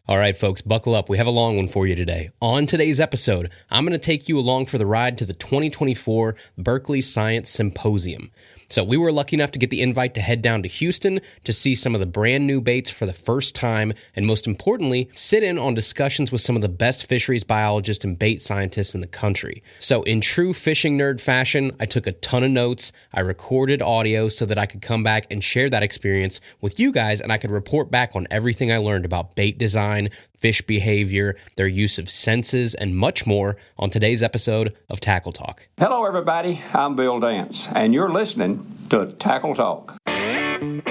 All right, folks, buckle up. We have a long one for you today. On today's episode, I'm going to take you along for the ride to the 2024 Berkley Science Symposium. So we were lucky enough to get the invite to head down to Houston to see some of the brand new baits for the first time, and most importantly, sit in on discussions with some of the best fisheries biologists and bait scientists in the country. So in true fishing nerd fashion, I took a ton of notes, I recorded audio so that I could come back and share that experience with you guys, and I could report back on everything I learned about bait design, fish behavior, their use of senses, and much more on today's episode of Tackle Talk. Hello, everybody. I'm Bill Dance, and you're listening to Tackle Talk. Welcome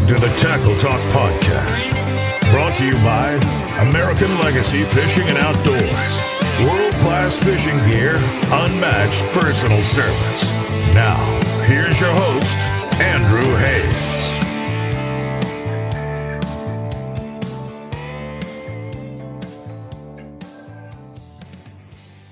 to the Tackle Talk podcast, brought to you by American Legacy Fishing and Outdoors. World-class fishing gear, unmatched personal service. Now, here's your host, Andrew Hayes.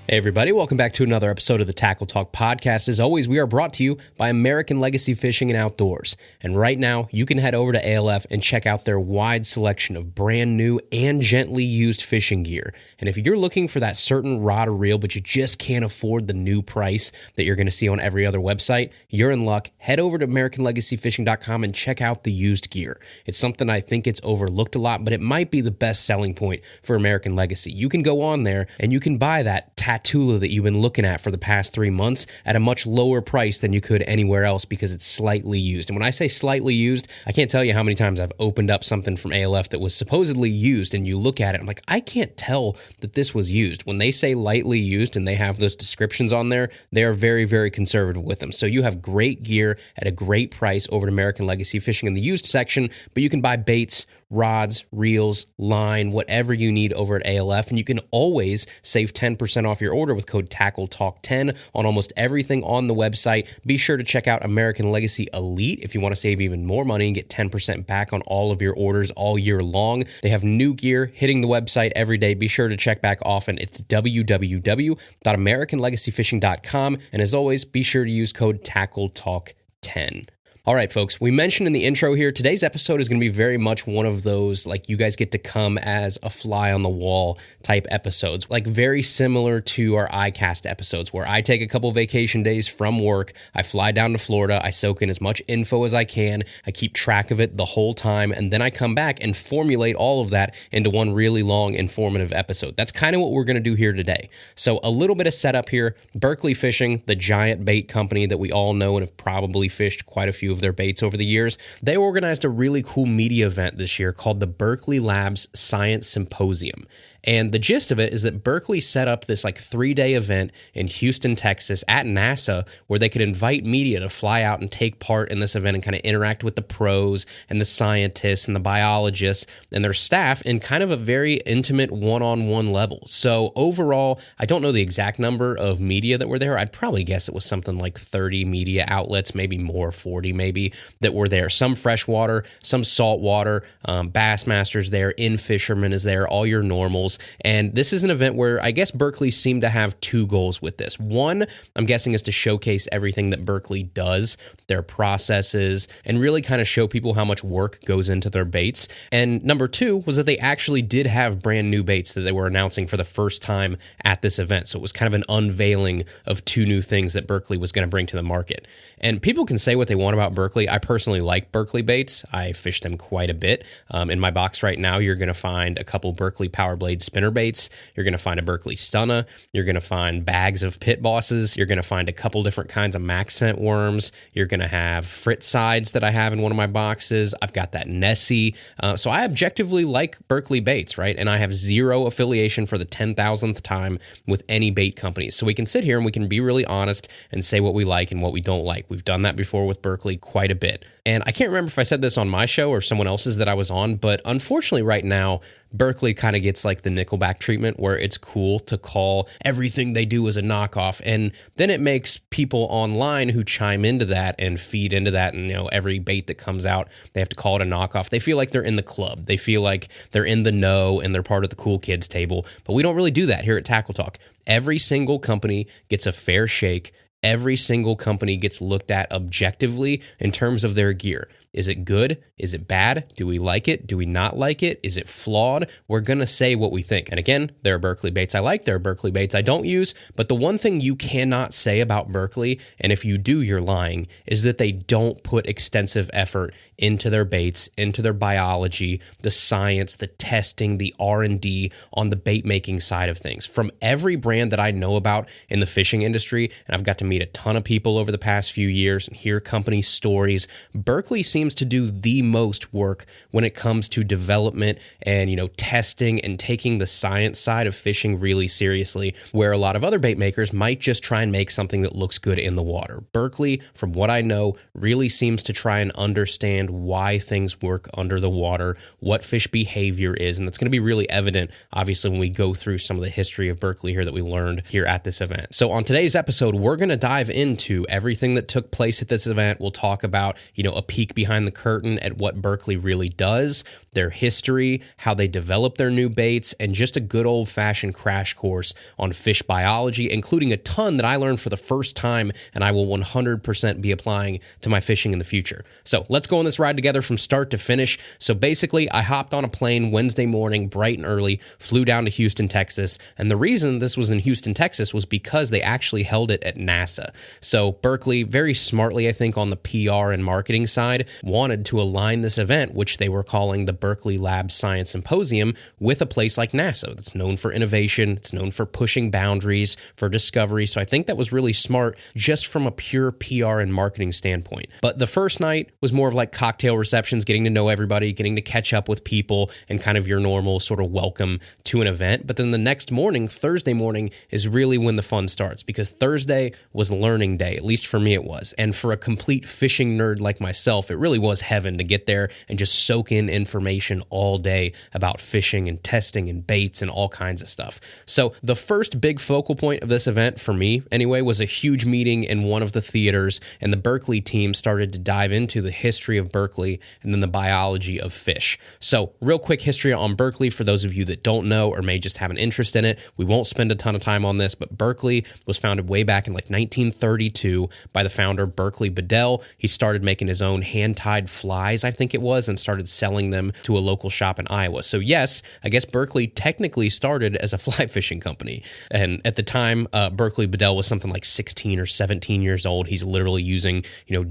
Hey everybody, welcome back to another episode of the Tackle Talk podcast. As always, we are brought to you by American Legacy Fishing and Outdoors. And right now, you can head over to ALF and check out their wide selection of brand new and gently used fishing gear. And if you're looking for that certain rod or reel, but you just can't afford the new price that you're going to see on every other website, you're in luck. Head over to AmericanLegacyFishing.com and check out the used gear. It's something I think it's overlooked a lot, but it might be the best selling point for American Legacy. You can go on there and you can buy that Tatula that you've been looking at for the past 3 months at a much lower price than you could anywhere else because it's slightly used. And when I say slightly used, I can't tell you how many times I've opened up something from ALF that was supposedly used and you look at it, I'm like, I can't tell that this was used. When they say lightly used and they have those descriptions on there, they are very, very conservative with them. So you have great gear at a great price over at American Legacy Fishing in the used section, but you can buy baits, rods, reels, line, whatever you need over at ALF, and you can always save 10% off your order with code TACKLETALK10 on almost everything on the website. Be sure to check out American Legacy Elite if you want to save even more money and get 10% back on all of your orders all year long. They have new gear hitting the website every day. Be sure to check back often. It's www.americanlegacyfishing.com, and as always, be sure to use code TACKLETALK10. All right, folks, we mentioned in the intro here, today's episode is going to be very much one of those, like, you guys get to come as a fly on the wall type episodes, like very similar to our iCast episodes, where I take a couple vacation days from work, I fly down to Florida, I soak in as much info as I can, I keep track of it the whole time, and then I come back and formulate all of that into one really long, informative episode. That's kind of what we're going to do here today. So a little bit of setup here. Berkley Fishing, the giant bait company that we all know and have probably fished quite a few of their baits over the years, they organized a really cool media event this year called the Berkley Labs Science Symposium. And the gist of it is that Berkley set up this 3-day event in Houston, Texas at NASA where they could invite media to fly out and take part in this event and kind of interact with the pros and the scientists and the biologists and their staff in kind of a very intimate one-on-one level. So overall, I don't know the exact number of media that were there. I'd probably guess it was something like 30 media outlets, maybe more, 40 maybe, that were there. Some freshwater, some saltwater, Bassmasters there, In Fisherman is there, all your normals. And this is an event where I guess Berkley seemed to have two goals with this. One, I'm guessing, is to showcase everything that Berkley does, their processes, and really kind of show people how much work goes into their baits. And number two was that they actually did have brand new baits that they were announcing for the first time at this event. So it was kind of an unveiling of two new things that Berkley was going to bring to the market. And people can say what they want about Berkley. I personally like Berkley baits. I fish them quite a bit. In my box right now, you're going to find a couple Berkley Power Blade spinner baits. You're going to find a Berkley Stunna. You're going to find bags of pit bosses. You're going to find a couple different kinds of max scent worms. You're going to have frit sides that I have in one of my boxes. I've got that Nessie. So I objectively like Berkley baits, right? And I have zero affiliation for the 10,000th time with any bait companies. So we can sit here and we can be really honest and say what we like and what we don't like. We've done that before with Berkley quite a bit. And I can't remember if I said this on my show or someone else's that I was on, but unfortunately right now, Berkley kind of gets like the Nickelback treatment where it's cool to call everything they do as a knockoff. And then it makes people online who chime into that and feed into that. And, you know, every bait that comes out, they have to call it a knockoff. They feel like they're in the club. They feel like they're in the know and they're part of the cool kids table. But we don't really do that here at Tackle Talk. Every single company gets a fair shake. every single company gets looked at objectively in terms of their gear. Is it good? Is it bad? Do we like it? Do we not like it? Is it flawed? We're going to say what we think. And again, there are Berkley baits I like, there are Berkley baits I don't use, but the one thing you cannot say about Berkley, and if you do, you're lying, is that they don't put extensive effort into their baits, into their biology, the science, the testing, the R&D on the bait making side of things. From every brand that I know about in the fishing industry, and I've got to meet a ton of people over the past few years and hear company stories, Berkley seems to do the most work when it comes to development and, testing and taking the science side of fishing really seriously, where a lot of other bait makers might just try and make something that looks good in the water. Berkley, from what I know, really seems to try and understand why things work under the water, what fish behavior is, and that's going to be really evident, obviously, when we go through some of the history of Berkley here that we learned here at this event. So on today's episode, we're going to dive into everything that took place at this event. We'll talk about, a peek behind the curtain at what Berkley really does, their history, how they develop their new baits, and just a good old-fashioned crash course on fish biology, including a ton that I learned for the first time and I will 100% be applying to my fishing in the future. So let's go on this ride together from start to finish. So basically, I hopped on a plane Wednesday morning, bright and early, flew down to Houston, Texas, and the reason this was in Houston, Texas was because they actually held it at NASA. So Berkley, very smartly, I think, on the PR and marketing side, wanted to align this event, which they were calling the Berkley Labs Science Symposium, with a place like NASA that's known for innovation, it's known for pushing boundaries, for discovery. So I think that was really smart just from a pure PR and marketing standpoint. But the first night was more of like cocktail receptions, getting to know everybody, getting to catch up with people, and kind of your normal sort of welcome to an event. But then the next morning, Thursday morning, is really when the fun starts, because Thursday was learning day, at least for me it was. And for a complete fishing nerd like myself, it really was heaven to get there and just soak in information all day about fishing and testing and baits and all kinds of stuff. So the first big focal point of this event, for me anyway, was a huge meeting in one of the theaters, and the Berkley team started to dive into the history of Berkley and then the biology of fish. So real quick history on Berkley for those of you that don't know or may just have an interest in it. We won't spend a ton of time on this, but Berkley was founded way back in like 1932 by the founder Berkley Bedell. He started making his own hand-tied flies, I think it was, and started selling them to a local shop in Iowa. So yes, I guess Berkley technically started as a fly fishing company. And at the time, Berkley Bedell was something like 16 or 17 years old. He's literally using,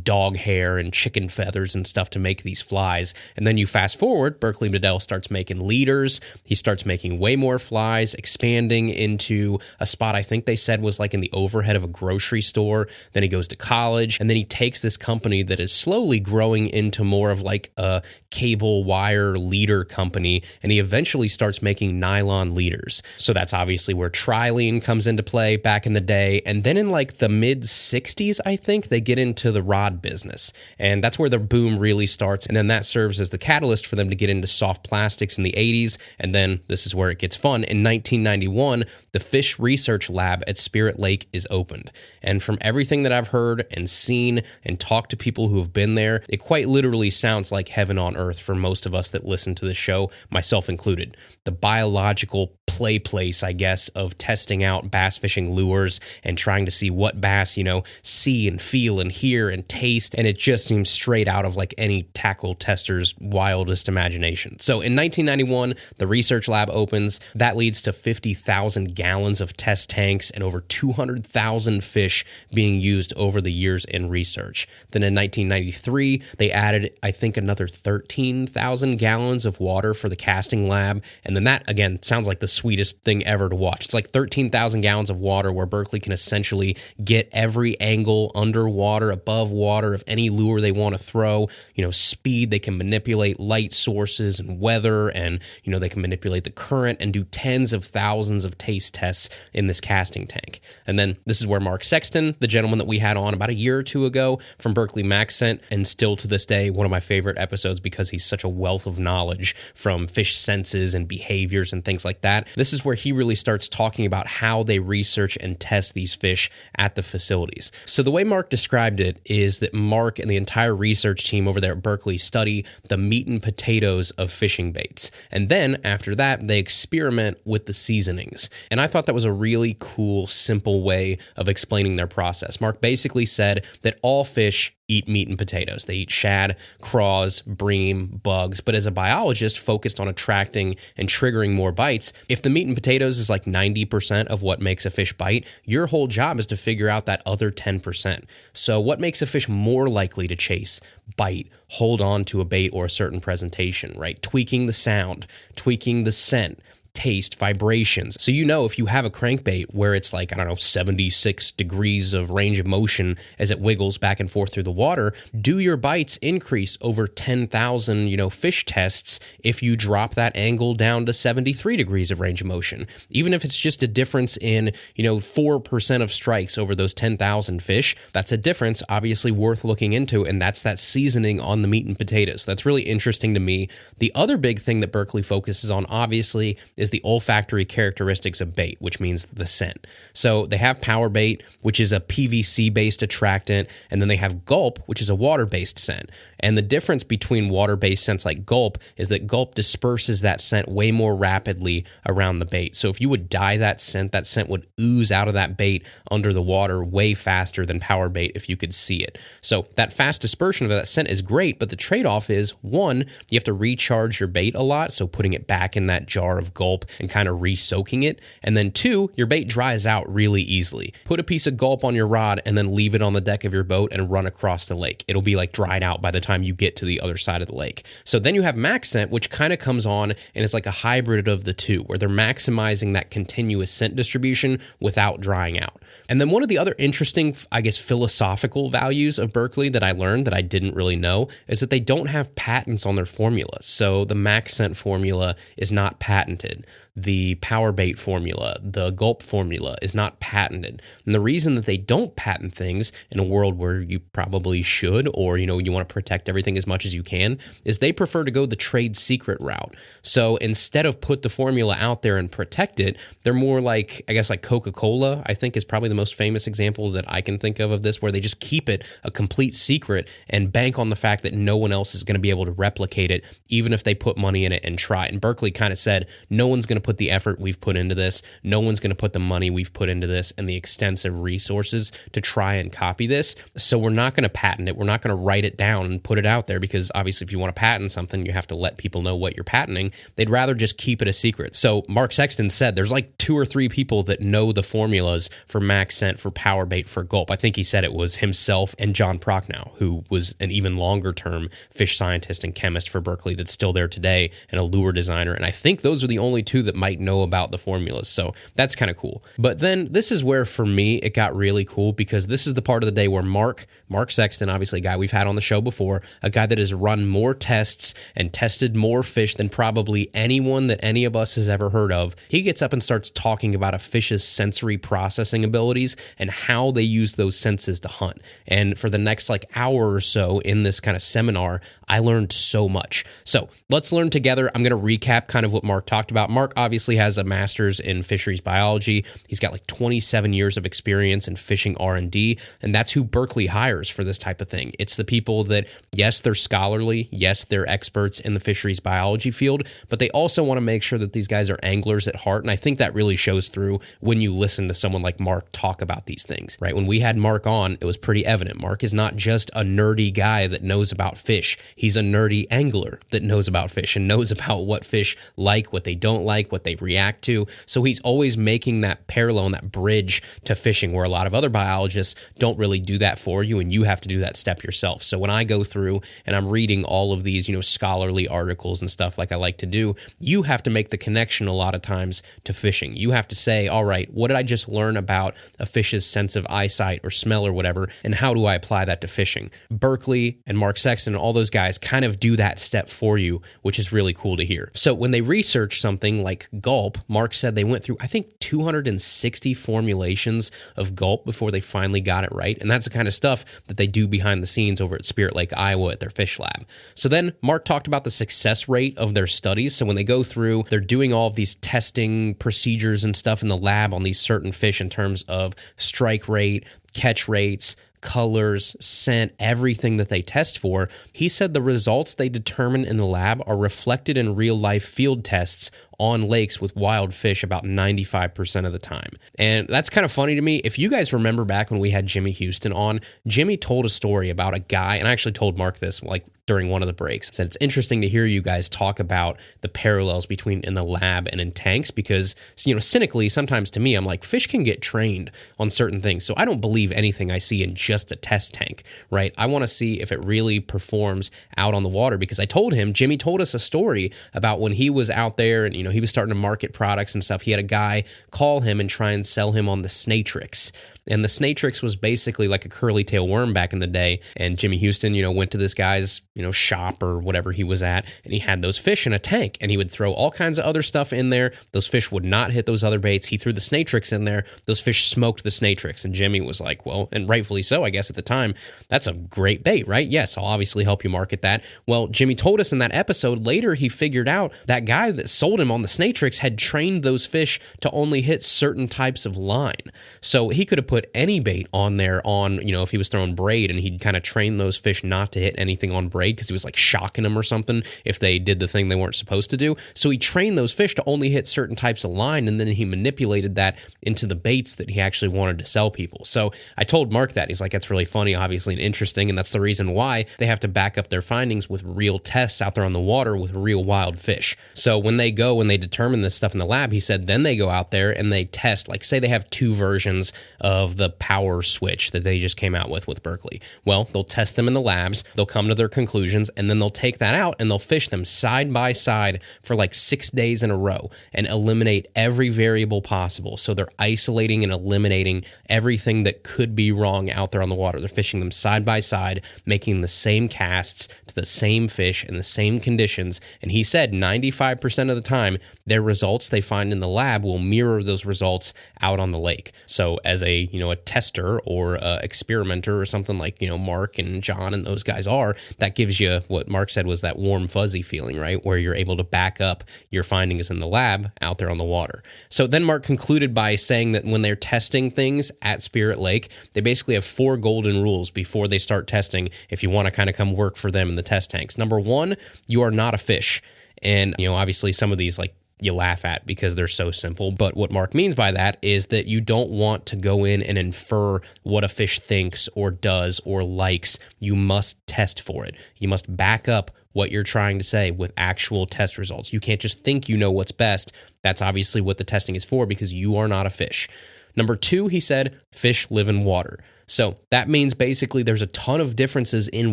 dog hair and chicken feathers and stuff to make these flies. And then you fast forward, Berkley Bedell starts making leaders. He starts making way more flies, expanding into a spot I think they said was like in the overhead of a grocery store. Then he goes to college, and then he takes this company that is slowly growing into more of like a cable wire leader company, and he eventually starts making nylon leaders. So that's obviously where trilene comes into play back in the day. And then in like the mid 60s, I think, they get into the rod business, and that's where the boom really starts. And then that serves as the catalyst for them to get into soft plastics in the 80s. And then this is where it gets fun. In 1991, the Fish Research Lab at Spirit Lake is opened. And from everything that I've heard and seen and talked to people who have been there, it quite literally sounds like heaven on earth for most of us that listen to the show, myself included. The biological play place, I guess, of testing out bass fishing lures and trying to see what bass, see and feel and hear and taste. And it just seems straight out of like any tackle tester's wildest imagination. So in 1991, the research lab opens. That leads to 50,000 gallons of test tanks and over 200,000 fish being used over the years in research. Then in 1993, they added, I think, another 13,000 gallons of water for the casting lab. And then that, again, sounds like the sweetest thing ever to watch. It's like 13,000 gallons of water where Berkley can essentially get every angle underwater, above water of any lure they want to throw, speed. They can manipulate light sources and weather, and, they can manipulate the current and do tens of thousands of taste tests in this casting tank. And then this is where Mark Sexton, the gentleman that we had on about a year or two ago from Berkley Mac Scent, and still to this day one of my favorite episodes because he's such a wealth of knowledge from fish senses and behaviors and things like that. This is where he really starts talking about how they research and test these fish at the facilities. So the way Mark described it is that Mark and the entire research team over there at Berkley study the meat and potatoes of fishing baits. And then after that, they experiment with the seasonings. And I thought that was a really cool, simple way of explaining their process. Mark basically said that all fish eat meat and potatoes. They eat shad, craws, bream, bugs. But as a biologist focused on attracting and triggering more bites, if the meat and potatoes is like 90% of what makes a fish bite, your whole job is to figure out that other 10%. So what makes a fish more likely to chase, bite, hold on to a bait or a certain presentation, right? Tweaking the sound, tweaking the scent, taste, vibrations. So you know if you have a crankbait where it's like, 76 degrees of range of motion as it wiggles back and forth through the water, do your bites increase over 10,000, fish tests if you drop that angle down to 73 degrees of range of motion? Even if it's just a difference in, 4% of strikes over those 10,000 fish, that's a difference obviously worth looking into, and that's that seasoning on the meat and potatoes. That's really interesting to me. The other big thing that Berkley focuses on, obviously, is the olfactory characteristics of bait, which means the scent. So they have power bait, which is a PVC-based attractant, and then they have gulp, which is a water-based scent. And the difference between water-based scents like gulp is that gulp disperses that scent way more rapidly around the bait. So if you would dye that scent would ooze out of that bait under the water way faster than power bait if you could see it. So that fast dispersion of that scent is great, but the trade-off is, one, you have to recharge your bait a lot, so putting it back in that jar of gulp and kind of re-soaking it. And then two, your bait dries out really easily. Put a piece of gulp on your rod and then leave it on the deck of your boat and run across the lake. It'll be like dried out by the time you get to the other side of the lake. So then you have max scent, which kind of comes on and it's like a hybrid of the two, where they're maximizing that continuous scent distribution without drying out. And then one of the other interesting, philosophical values of Berkley that I learned that I didn't really know is that they don't have patents on their formula. So the max scent formula is not patented. The power bait formula, the gulp formula is not patented. And the reason that they don't patent things in a world where you probably should, or, you want to protect everything as much as you can, is they prefer to go the trade secret route. So instead of put the formula out there and protect it, they're more like Coca-Cola, I think is probably the most famous example that I can think of this, where they just keep it a complete secret and bank on the fact that no one else is going to be able to replicate it, even if they put money in it and try. And Berkley kind of said, no one's going to put the effort we've put into this. No one's going to put the money we've put into this and the extensive resources to try and copy this. So we're not going to patent it. We're not going to write it down and put it out there, because obviously if you want to patent something, you have to let people know what you're patenting. They'd rather just keep it a secret. So Mark Sexton said there's like 2 or 3 people that know the formulas for max scent, for power bait, for gulp. I think he said it was himself and John Prochnow, who was an even longer term fish scientist and chemist for Berkley that's still there today, and a lure designer. And I think those are the only 2 that might know about the formulas. So that's kind of cool. But then this is where, for me, it got really cool, because this is the part of the day where Mark Sexton, obviously a guy we've had on the show before, a guy that has run more tests and tested more fish than probably anyone that any of us has ever heard of. He gets up and starts talking about a fish's sensory processing abilities and how they use those senses to hunt. And for the next hour or so in this kind of seminar, I learned so much. So let's learn together. I'm going to recap kind of what Mark talked about. Mark obviously has a master's in fisheries biology. He's got 27 years of experience in fishing R&D, and that's who Berkley hires for this type of thing. It's the people that, yes, they're scholarly, yes, they're experts in the fisheries biology field, but they also want to make sure that these guys are anglers at heart, and I think that really shows through when you listen to someone like Mark talk about these things, right? When we had Mark on, it was pretty evident. Mark is not just a nerdy guy that knows about fish. He's a nerdy angler that knows about fish and knows about what fish like, what they don't like, what they react to. So he's always making that parallel and that bridge to fishing, where a lot of other biologists don't really do that for you, and you have to do that step yourself. So when I go through and I'm reading all of these, scholarly articles and stuff like I like to do, you have to make the connection a lot of times to fishing. testing. You have to say, all right, what did I just learn about a fish's sense of eyesight or smell or whatever, and how do I apply that to fishing? Berkley and Mark Sexton and all those guys kind of do that step for you, which is really cool to hear. So when they research something like gulp, Mark said they went through, I think, 260 formulations of gulp before they finally got it right. And that's the kind of stuff that they do behind the scenes over at Spirit Lake, Iowa at their fish lab. So then Mark talked about the success rate of their studies. So when they go through, they're doing all of these testing procedures and stuff in the lab on these certain fish in terms of strike rate, catch rates, colors, scent, everything that they test for. He said the results they determine in the lab are reflected in real-life field tests on lakes with wild fish about 95% of the time. And that's kind of funny to me. If you guys remember back when we had Jimmy Houston on, Jimmy told a story about a guy, and I actually told Mark this like during one of the breaks. I said it's interesting to hear you guys talk about the parallels between in the lab and in tanks because, you know, cynically, sometimes to me, I'm like, fish can get trained on certain things. So I don't believe anything I see in just a test tank, right? I want to see if it really performs out on the water because I told him, Jimmy told us a story about when he was out there and, you know, he was starting to market products and stuff. He had a guy call him and try and sell him on the Snatrix. And the Snatrix was basically like a curly tail worm back in the day. And Jimmy Houston, you know, went to this guy's, you know, shop or whatever he was at, and he had those fish in a tank, and he would throw all kinds of other stuff in there. Those fish would not hit those other baits. He threw the Snatrix in there. Those fish smoked the Snatrix. And Jimmy was like, well, and rightfully so, I guess at the time, that's a great bait, right? Yes, I'll obviously help you market that. Well, Jimmy told us in that episode, later he figured out that guy that sold him on the Snatrix had trained those fish to only hit certain types of line. So he could have put any bait on there on, you know, if he was throwing braid, and he'd kind of train those fish not to hit anything on braid because he was like shocking them or something if they did the thing they weren't supposed to do. So he trained those fish to only hit certain types of line, and then he manipulated that into the baits that he actually wanted to sell people. So I told Mark that. He's like, that's really funny, obviously, and interesting, and that's the reason why they have to back up their findings with real tests out there on the water with real wild fish. So when they determine this stuff in the lab, he said, then they go out there and they test, like say they have two versions of the power switch that they just came out with Berkley. Well, they'll test them in the labs, they'll come to their conclusions, and then they'll take that out and they'll fish them side by side for like 6 days in a row and eliminate every variable possible. So they're isolating and eliminating everything that could be wrong out there on the water. They're fishing them side by side, making the same casts to the same fish in the same conditions. And he said 95% of the time, their results they find in the lab will mirror those results out on the lake. So as a tester or a experimenter or something like, Mark and John and those guys are, that gives you what Mark said was that warm, fuzzy feeling, right? Where you're able to back up your findings in the lab out there on the water. So then Mark concluded by saying that when they're testing things at Spirit Lake, they basically have 4 golden rules before they start testing if you want to kind of come work for them in the test tanks. Number 1, you are not a fish. And, obviously some of these you laugh at because they're so simple. But what Mark means by that is that you don't want to go in and infer what a fish thinks or does or likes. You must test for it. You must back up what you're trying to say with actual test results. You can't just think you know what's best. That's obviously what the testing is for because you are not a fish. Number 2, he said, fish live in water. So that means basically there's a ton of differences in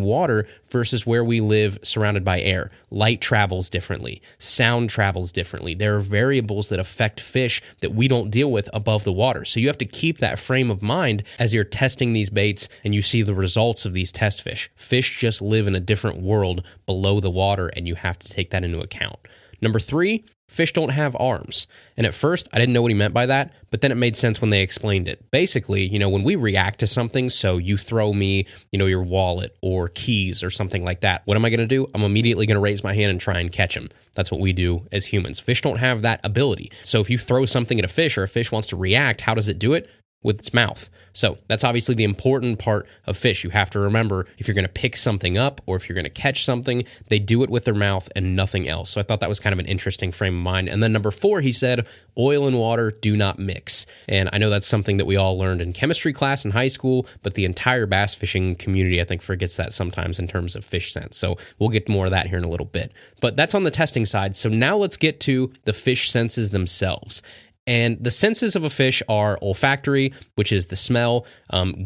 water versus where we live surrounded by air. Light travels differently. Sound travels differently. There are variables that affect fish that we don't deal with above the water. So you have to keep that frame of mind as you're testing these baits and you see the results of these test fish. Fish just live in a different world below the water, and you have to take that into account. Number 3, fish don't have arms. And at first, I didn't know what he meant by that, but then it made sense when they explained it. Basically, when we react to something, so you throw me, your wallet or keys or something like that, what am I going to do? I'm immediately going to raise my hand and try and catch them. That's what we do as humans. Fish don't have that ability. So if you throw something at a fish or a fish wants to react, how does it do it? With its mouth. So that's obviously the important part of fish. You have to remember, if you're going to pick something up or if you're going to catch something, they do it with their mouth and nothing else. So I thought that was kind of an interesting frame of mind. And then number 4, he said, oil and water do not mix. And I know that's something that we all learned in chemistry class in high school, but the entire bass fishing community, I think, forgets that sometimes in terms of fish sense. So we'll get more of that here in a little bit. But that's on the testing side. So now let's get to the fish senses themselves. And the senses of a fish are olfactory, which is the smell,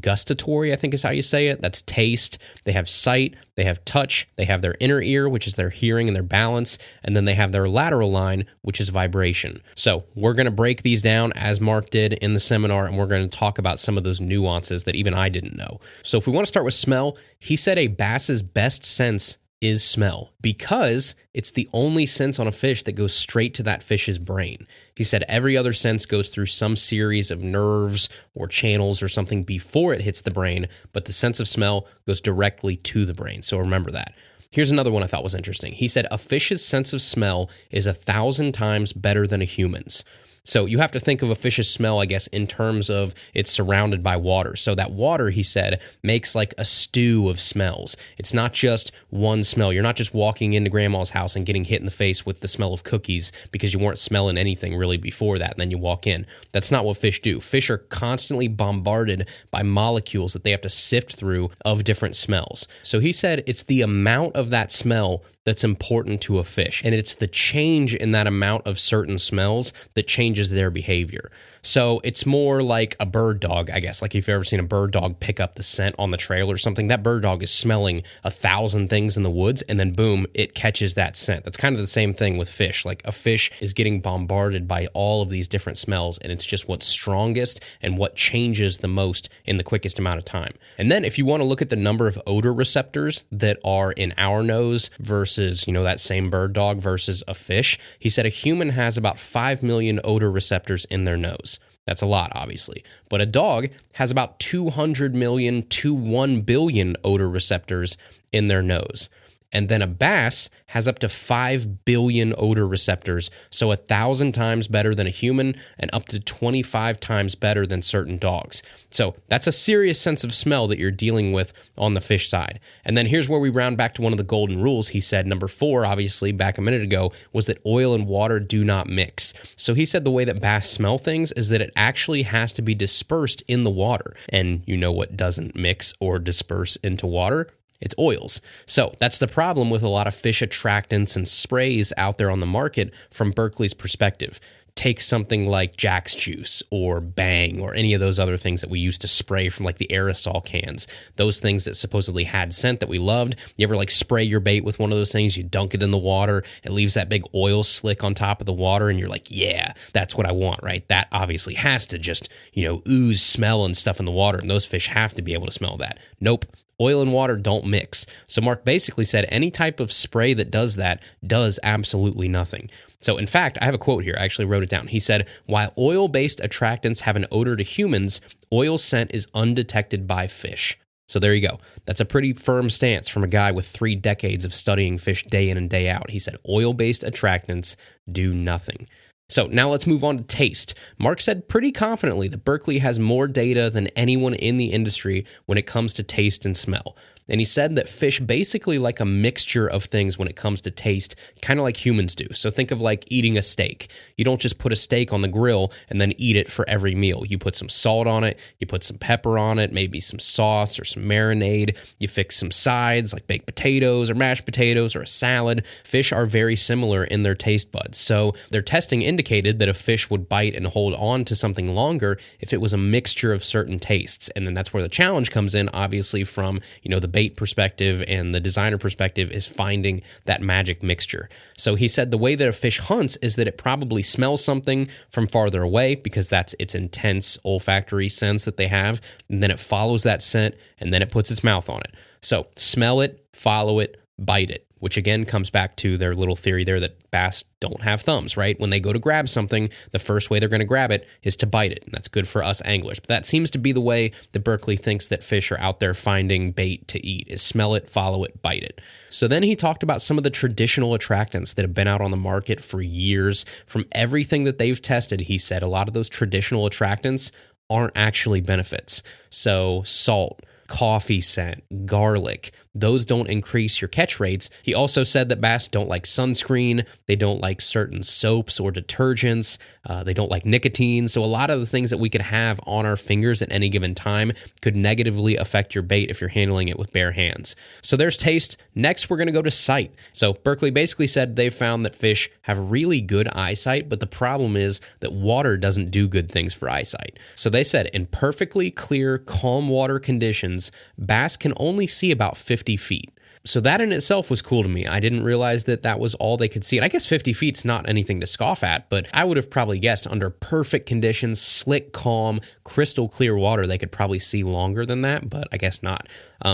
gustatory, I think is how you say it. That's taste. They have sight, they have touch, they have their inner ear, which is their hearing and their balance, and then they have their lateral line, which is vibration. So we're going to break these down as Mark did in the seminar, and we're going to talk about some of those nuances that even I didn't know. So if we want to start with smell, he said a bass's best sense is smell because it's the only sense on a fish that goes straight to that fish's brain. He said every other sense goes through some series of nerves or channels or something before it hits the brain, but the sense of smell goes directly to the brain. So remember that. Here's another one I thought was interesting. He said a fish's sense of smell is 1,000 times better than a human's. So you have to think of a fish's smell, I guess, in terms of it's surrounded by water. So that water, he said, makes like a stew of smells. It's not just one smell. You're not just walking into grandma's house and getting hit in the face with the smell of cookies because you weren't smelling anything really before that, and then you walk in. That's not what fish do. Fish are constantly bombarded by molecules that they have to sift through of different smells. So he said it's the amount of that smell that's important to a fish. And it's the change in that amount of certain smells that changes their behavior. So it's more like a bird dog, I guess. Like if you've ever seen a bird dog pick up the scent on the trail or something, that bird dog is smelling 1,000 things in the woods, and then boom, it catches that scent. That's kind of the same thing with fish. Like a fish is getting bombarded by all of these different smells, and it's just what's strongest and what changes the most in the quickest amount of time. And then if you want to look at the number of odor receptors that are in our nose versus, that same bird dog versus a fish, he said a human has about 5 million odor receptors in their nose. That's a lot, obviously. But a dog has about 200 million to 1 billion odor receptors in their nose. And then a bass has up to 5 billion odor receptors, so 1,000 times better than a human and up to 25 times better than certain dogs. So that's a serious sense of smell that you're dealing with on the fish side. And then here's where we round back to one of the golden rules. He said number 4, obviously, back a minute ago, was that oil and water do not mix. So he said the way that bass smell things is that it actually has to be dispersed in the water. And you know what doesn't mix or disperse into water? It's oils. So that's the problem with a lot of fish attractants and sprays out there on the market from Berkley's perspective. Take something like Jack's Juice or Bang or any of those other things that we used to spray from like the aerosol cans. Those things that supposedly had scent that we loved. You ever like spray your bait with one of those things? You dunk it in the water. It leaves that big oil slick on top of the water and you're like, yeah, that's what I want, right? That obviously has to just, ooze smell and stuff in the water, and those fish have to be able to smell that. Nope. Oil and water don't mix. So Mark basically said any type of spray that does that does absolutely nothing. So in fact, I have a quote here. I actually wrote it down. He said, while oil-based attractants have an odor to humans, oil scent is undetected by fish. So there you go. That's a pretty firm stance from a guy with 3 decades of studying fish day in and day out. He said oil-based attractants do nothing. So now let's move on to taste. Mark said pretty confidently that Berkley has more data than anyone in the industry when it comes to taste and smell. And he said that fish basically like a mixture of things when it comes to taste, kind of like humans do. So think of like eating a steak. You don't just put a steak on the grill and then eat it for every meal. You put some salt on it, you put some pepper on it, maybe some sauce or some marinade. You fix some sides like baked potatoes or mashed potatoes or a salad. Fish are very similar in their taste buds. So their testing indicated that a fish would bite and hold on to something longer if it was a mixture of certain tastes. And then that's where the challenge comes in, obviously, from, the bait perspective and the designer perspective is finding that magic mixture. So he said the way that a fish hunts is that it probably smells something from farther away because that's its intense olfactory sense that they have, and then it follows that scent and then it puts its mouth on it. So smell it, follow it, bite it, which again comes back to their little theory there that bass don't have thumbs, right? When they go to grab something, the first way they're going to grab it is to bite it, and that's good for us anglers. But that seems to be the way that Berkley thinks that fish are out there finding bait to eat, is smell it, follow it, bite it. So then he talked about some of the traditional attractants that have been out on the market for years. From everything that they've tested, he said a lot of those traditional attractants aren't actually benefits. So salt, coffee scent, garlic, those don't increase your catch rates. He also said that bass don't like sunscreen, they don't like certain soaps or detergents, they don't like nicotine. So a lot of the things that we could have on our fingers at any given time could negatively affect your bait if you're handling it with bare hands. So there's taste. Next, we're going to go to sight. So Berkley basically said they've found that fish have really good eyesight, but the problem is that water doesn't do good things for eyesight. So they said in perfectly clear, calm water conditions, bass can only see about 50 feet. So that in itself was cool to me. I didn't realize that that was all they could see. And I guess 50 feet's not anything to scoff at, but I would have probably guessed under perfect conditions, slick, calm, crystal clear water, they could probably see longer than that, but I guess not.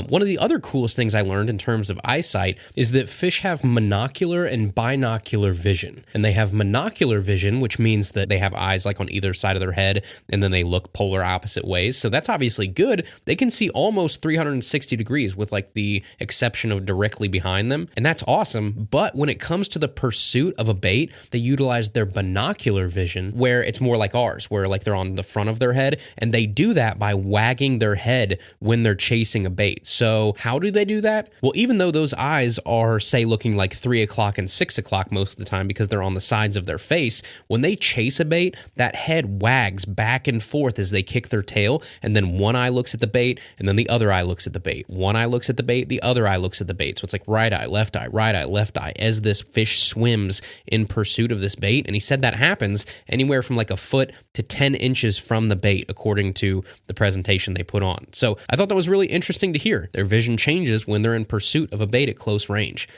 One of the other coolest things I learned in terms of eyesight is that fish have monocular and binocular vision. And they have monocular vision, which means that they have eyes like on either side of their head, and then they look polar opposite ways. So that's obviously good. They can see almost 360 degrees with like the exception of directly behind them. And that's awesome. But when it comes to the pursuit of a bait, they utilize their binocular vision, where it's more like ours, where like they're on the front of their head. And they do that by wagging their head when they're chasing a bait. So how do they do that? Well, even though those eyes are, say, looking like 3 o'clock and 6 o'clock most of the time because they're on the sides of their face, when they chase a bait, that head wags back and forth as they kick their tail, and then one eye looks at the bait, and then the other eye looks at the bait. One eye looks at the bait, the other eye looks at the bait. So it's like right eye, left eye, as this fish swims in pursuit of this bait. And he said that happens anywhere from like a foot to 10 inches from the bait, according to the presentation they put on. So I thought that was really interesting to hear. Their vision changes when they're in pursuit of a bait at close range.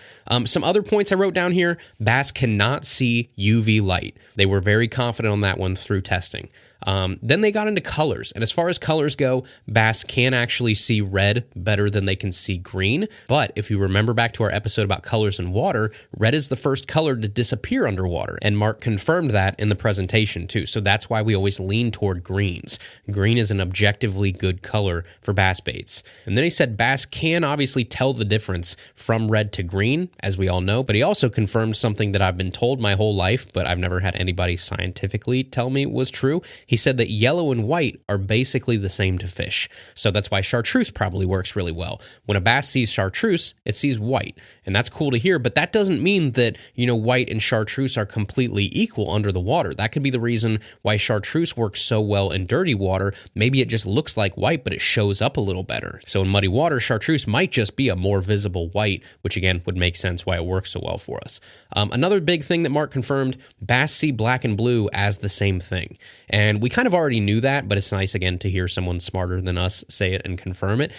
Some other points I wrote down here: bass cannot see UV light. They were very confident on that one through testing. Then they got into colors. And as far as colors go, bass can actually see red better than they can see green. But if you remember back to our episode about colors in water, red is the first color to disappear underwater. And Mark confirmed that in the presentation too. So that's why we always lean toward greens. Green is an objectively good color for bass baits. And then he said bass can obviously tell the difference from red to green, as we all know. But he also confirmed something that I've been told my whole life, but I've never had anybody scientifically tell me was true. He said that yellow and white are basically the same to fish. So that's why chartreuse probably works really well. When a bass sees chartreuse, it sees white. And that's cool to hear, but that doesn't mean that, white and chartreuse are completely equal under the water. That could be the reason why chartreuse works so well in dirty water. Maybe it just looks like white, but it shows up a little better. So in muddy water, chartreuse might just be a more visible white, which again would make sense why it works so well for us. Another big thing that Mark confirmed, bass see black and blue as the same thing. And we kind of already knew that, but it's nice again to hear someone smarter than us say it and confirm it.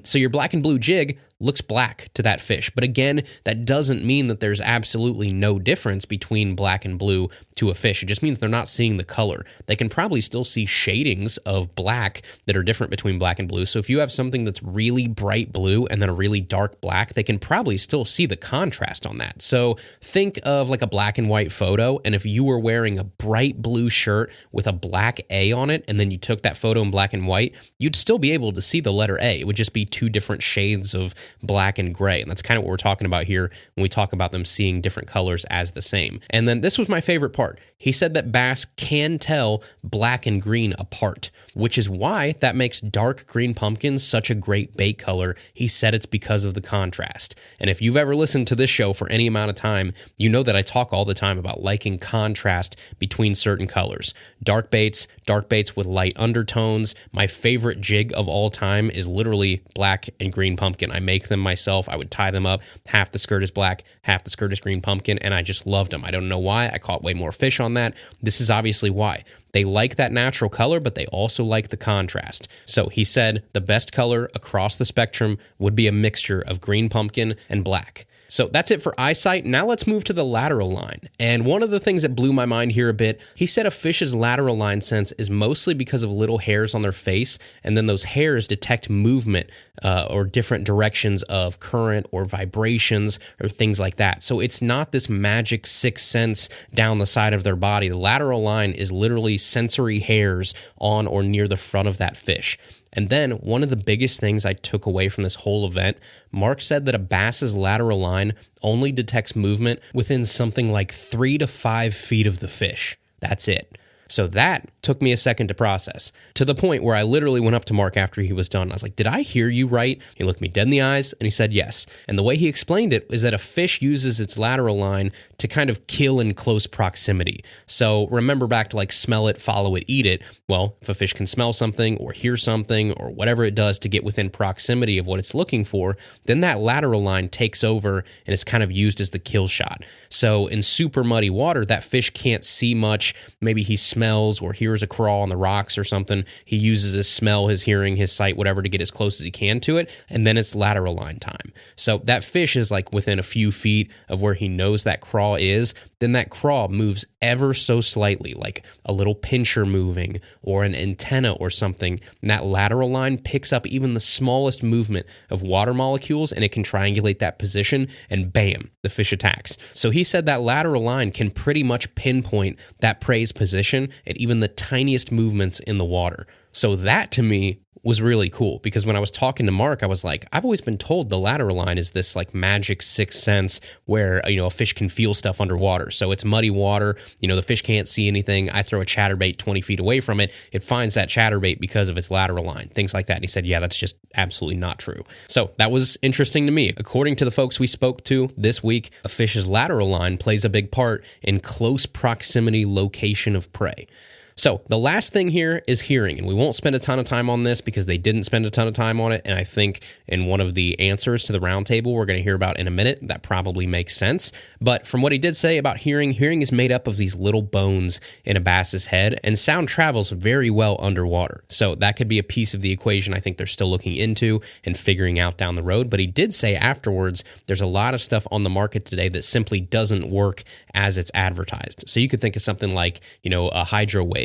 So your black and blue jig looks black to that fish. But again, that doesn't mean that there's absolutely no difference between black and blue to a fish. It just means they're not seeing the color. They can probably still see shadings of black that are different between black and blue. So if you have something that's really bright blue and then a really dark black, they can probably still see the contrast on that. So think of like a black and white photo, and if you were wearing a bright blue shirt with a black A on it, and then you took that photo in black and white, you'd still be able to see the letter A. It would just be two different shades of black and gray. And that's kind of what we're talking about here when we talk about them seeing different colors as the same. And then this was my favorite part. He said that bass can tell black and green apart, which is why that makes dark green pumpkin such a great bait color. He said it's because of the contrast. And if you've ever listened to this show for any amount of time, you know that I talk all the time about liking contrast between certain colors. Dark baits with light undertones. My favorite jig of all time is literally black and green pumpkin. I make them myself. I would tie them up. Half the skirt is black, half the skirt is green pumpkin, and I just loved them. I don't know why. I caught way more fish on that. This is obviously why. They like that natural color, but they also like the contrast. So he said the best color across the spectrum would be a mixture of green pumpkin and black. So that's it for eyesight. Now let's move to the lateral line. And one of the things that blew my mind here a bit, he said a fish's lateral line sense is mostly because of little hairs on their face, and then those hairs detect movement or different directions of current or vibrations or things like that. So it's not this magic sixth sense down the side of their body. The lateral line is literally sensory hairs on or near the front of that fish. And then one of the biggest things I took away from this whole event, Mark said that a bass's lateral line only detects movement within something like 3 to 5 feet of the fish. That's it. So that took me a second to process, to the point where I literally went up to Mark after he was done. I was like, did I hear you right? He looked me dead in the eyes and he said yes. And the way he explained it is that a fish uses its lateral line to kind of kill in close proximity. So remember back to like smell it, follow it, eat it. Well, if a fish can smell something or hear something or whatever it does to get within proximity of what it's looking for, then that lateral line takes over and is kind of used as the kill shot. So in super muddy water, that fish can't see much. Maybe he smells or hears a crawl on the rocks or something. He uses his smell, his hearing, his sight, whatever to get as close as he can to it, and then it's lateral line time. So that fish is like within a few feet of where he knows that crawl is, then that crawl moves ever so slightly, like a little pincher moving or an antenna or something, and that lateral line picks up even the smallest movement of water molecules and it can triangulate that position and bam, the fish attacks. So he said that lateral line can pretty much pinpoint that prey's position at even the tiniest movements in the water. So that to me was really cool, because when I was talking to Mark, I was like, I've always been told the lateral line is this like magic sixth sense where, a fish can feel stuff underwater. So it's muddy water, the fish can't see anything. I throw a chatterbait 20 feet away from it. It finds that chatterbait because of its lateral line, things like that. And he said, yeah, that's just absolutely not true. So that was interesting to me. According to the folks we spoke to this week, a fish's lateral line plays a big part in close proximity location of prey. So the last thing here is hearing, and we won't spend a ton of time on this because they didn't spend a ton of time on it, and I think in one of the answers to the roundtable we're going to hear about in a minute, that probably makes sense. But from what he did say about hearing is made up of these little bones in a bass's head, and sound travels very well underwater. So that could be a piece of the equation I think they're still looking into and figuring out down the road. But he did say afterwards, there's a lot of stuff on the market today that simply doesn't work as it's advertised. So you could think of something like, a hydro wave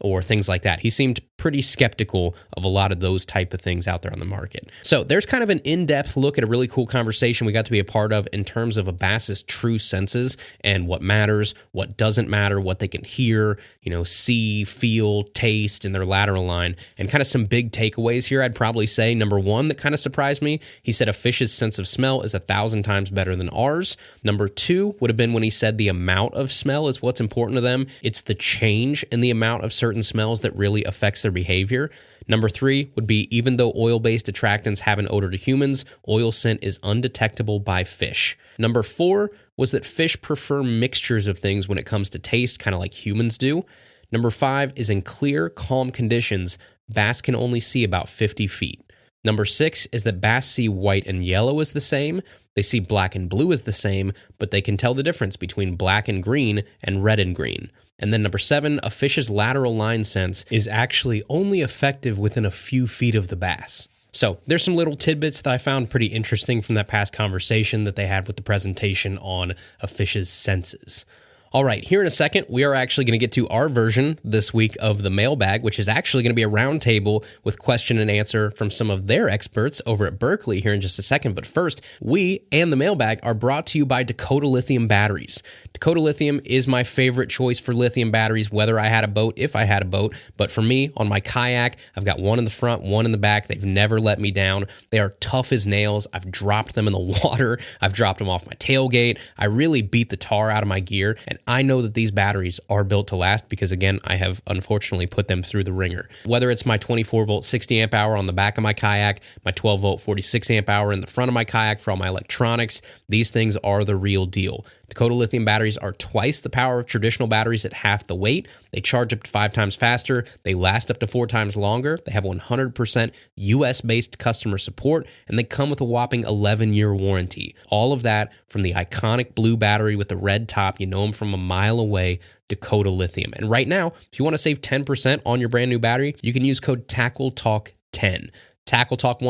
or things like that. He seemed pretty skeptical of a lot of those type of things out there on the market. So there's kind of an in-depth look at a really cool conversation we got to be a part of in terms of a bass's true senses and what matters, what doesn't matter, what they can hear, see, feel, taste in their lateral line, and kind of some big takeaways here. I'd probably say number one that kind of surprised me, he said a fish's sense of smell is 1,000 times better than ours. Number two would have been when he said the amount of smell is what's important to them. It's the change in the amount of certain smells that really affects their behavior. Number three would be, even though oil-based attractants have an odor to humans, oil scent is undetectable by fish. Number four was that fish prefer mixtures of things when it comes to taste, kind of like humans do. Number five is in clear, calm conditions, bass can only see about 50 feet. Number six is that bass see white and yellow as the same. They see black and blue as the same, but they can tell the difference between black and green and red and green. And then number seven, a fish's lateral line sense is actually only effective within a few feet of the bass. So there's some little tidbits that I found pretty interesting from that past conversation that they had with the presentation on a fish's senses. All right, here in a second, we are actually going to get to our version this week of the mailbag, which is actually going to be a roundtable with question and answer from some of their experts over at Berkley here in just a second. But first, we and the mailbag are brought to you by Dakota Lithium Batteries. Dakota Lithium is my favorite choice for lithium batteries, whether I had a boat, if I had a boat. But for me, on my kayak, I've got one in the front, one in the back. They've never let me down. They are tough as nails. I've dropped them in the water. I've dropped them off my tailgate. I really beat the tar out of my gear. And I know that these batteries are built to last because, again, I have unfortunately put them through the ringer. Whether it's my 24-volt 60 amp hour on the back of my kayak, my 12-volt 46 amp hour in the front of my kayak for all my electronics, these things are the real deal. Dakota lithium batteries are twice the power of traditional batteries at half the weight. They charge up to 5 times faster. They last up to 4 times longer. They have 100% US-based customer support, and they come with a whopping 11-year warranty. All of that from the iconic blue battery with the red top. You know them from a mile away, Dakota Lithium. And right now, if you want to save 10% on your brand new battery, you can use code TACKLETALK10. Tackle Talk 10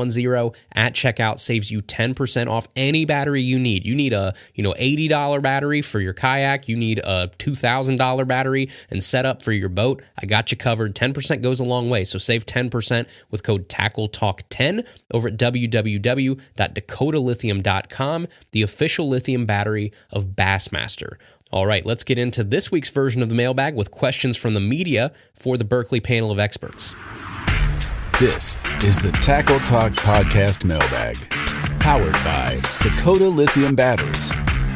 at checkout saves you 10% off any battery you need. You need a $80 battery for your kayak. You need a $2,000 battery and setup for your boat. I got you covered. 10% goes a long way. So save 10% with code TACKLETALK10 over at www.dakotalithium.com, the official lithium battery of Bassmaster. All right, let's get into this week's version of the mailbag with questions from the media for the Berkley panel of experts. This is the Tackle Talk Podcast Mailbag, powered by Dakota Lithium Batteries.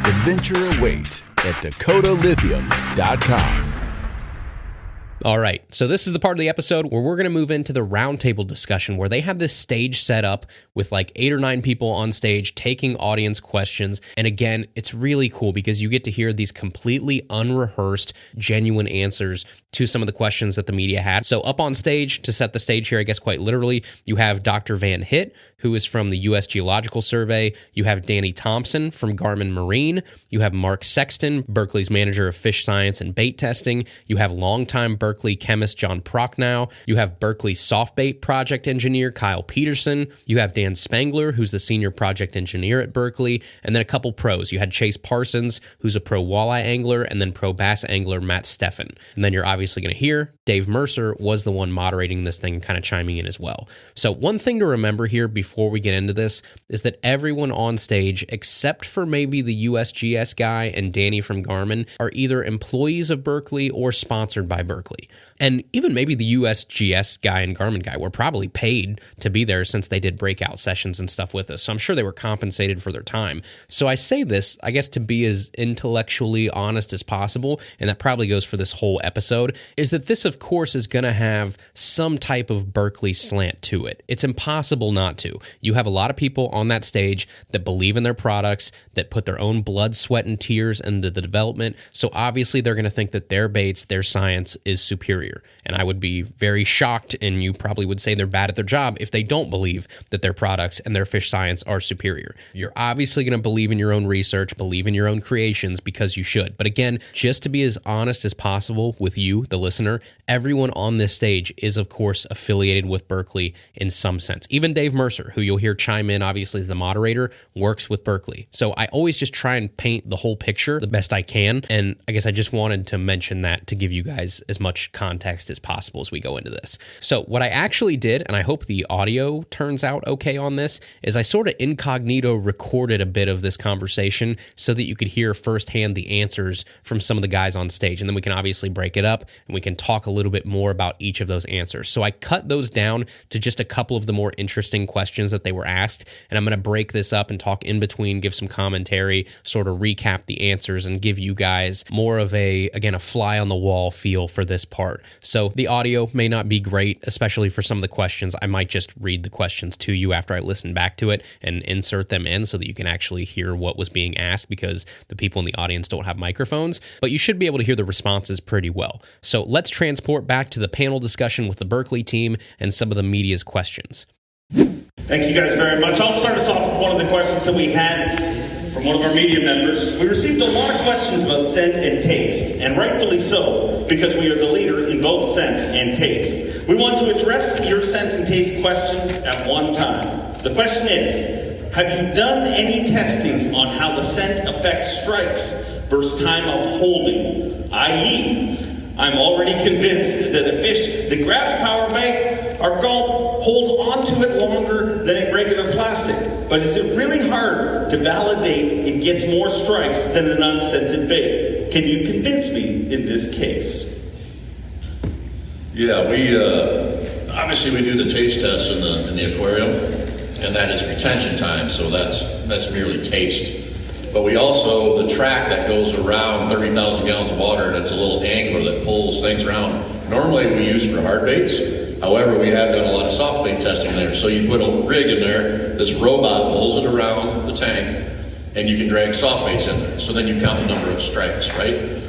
Adventure awaits at dakotalithium.com. All right, so this is the part of the episode where we're going to move into the roundtable discussion where they have this stage set up with like 8 or 9 people on stage taking audience questions. And again, it's really cool because you get to hear these completely unrehearsed, genuine answers to some of the questions that the media had. So up on stage, to set the stage here, I guess quite literally, you have Dr. Van Hitt, who is from the U.S. Geological Survey. You have Danny Thompson from Garmin Marine. You have Mark Sexton, Berkeley's manager of fish science and bait testing. You have longtime Berkeley chemist John Prochnow. You have Berkeley soft bait project engineer Kyle Peterson. You have Dan Spangler, who's the senior project engineer at Berkeley. And then a couple pros. You had Chase Parsons, who's a pro walleye angler, and then pro bass angler Matt Steffen. And then you're obviously going to hear Dave Mercer was the one moderating this thing and kind of chiming in as well. So one thing to remember here before we get into this is that everyone on stage, except for maybe the USGS guy and Danny from Garmin, are either employees of Berkeley or sponsored by Berkeley. And even maybe the USGS guy and Garmin guy were probably paid to be there since they did breakout sessions and stuff with us. So I'm sure they were compensated for their time. So I say this, I guess, to be as intellectually honest as possible, and that probably goes for this whole episode, is that this, of course, is going to have some type of Berkeley slant to it. It's impossible not to. You have a lot of people on that stage that believe in their products, that put their own blood, sweat, and tears into the development. So obviously they're going to think that their baits, their science is superior. And I would be very shocked, and you probably would say they're bad at their job if they don't believe that their products and their fish science are superior. You're obviously going to believe in your own research, believe in your own creations, because you should. But again, just to be as honest as possible with you, the listener, everyone on this stage is, of course, affiliated with Berkeley in some sense. Even Dave Mercer, who you'll hear chime in, obviously, as the moderator, works with Berkeley. So I always just try and paint the whole picture the best I can. And I guess I just wanted to mention that to give you guys as much context as possible as we go into this. So what I actually did, and I hope the audio turns out okay on this, is I sort of incognito recorded a bit of this conversation so that you could hear firsthand the answers from some of the guys on stage. And then we can obviously break it up and we can talk a little bit more about each of those answers. So I cut those down to just a couple of the more interesting questions that they were asked. And I'm going to break this up and talk in between, give some commentary, sort of recap the answers and give you guys more of a fly on the wall feel for this part. So the audio may not be great, especially for some of the questions. I might just read the questions to you after I listen back to it and insert them in so that you can actually hear what was being asked, because the people in the audience don't have microphones, but you should be able to hear the responses pretty well. So let's transport back to the panel discussion with the Berkeley team and some of the media's questions. Thank you guys very much. I'll start us off with one of the questions that we had from one of our media members. We received a lot of questions about scent and taste, and rightfully so, because we are the leader in both scent and taste. We want to address your scent and taste questions at one time. The question is, have you done any testing on how the scent affects strikes versus time of holding? I.e., I'm already convinced that a fish that grabs power bait or gulp holds onto it longer than in regular plastic. But is it really hard to validate it gets more strikes than an unscented bait? Can you convince me in this case? Yeah, we obviously we do the taste test in the aquarium, and that is retention time, so that's merely taste. But we also, the track that goes around 30,000 gallons of water, and it's a little angler that pulls things around. Normally we use for hard baits. However, we have done a lot of soft bait testing there. So you put a rig in there, this robot pulls it around the tank, and you can drag soft baits in there. So then you count the number of strikes, right?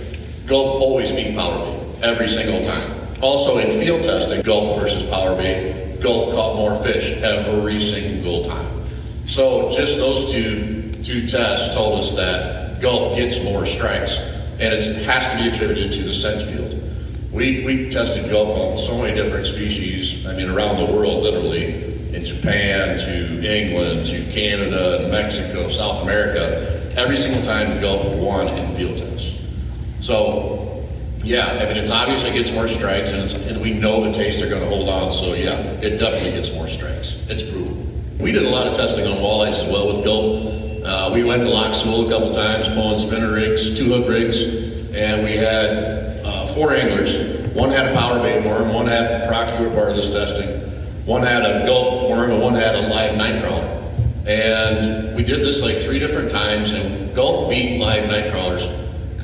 Gulp always beat power bait, every single time. Also in field testing, gulp versus power bait, gulp caught more fish every single time. So just those two tests told us that gulp gets more strikes, and it has to be attributed to the scent field. We tested gulp on so many different species, I mean around the world literally, in Japan to England to Canada, Mexico, South America. Every single time gulp won in field tests. So yeah, I mean it's obviously gets more strikes, and we know the tastes are going to hold on, so yeah, it definitely gets more strikes. It's proven. We did a lot of testing on walleyes as well with gulp. We went to Loch School a couple times, pulling spinner rigs, 2 hook rigs, and we had 4 anglers. One had a power bait worm, one had Proc, you were part of this testing, one had a gulp worm, and one had a live night crawler. And we did this like 3 different times, and gulp beat live night crawlers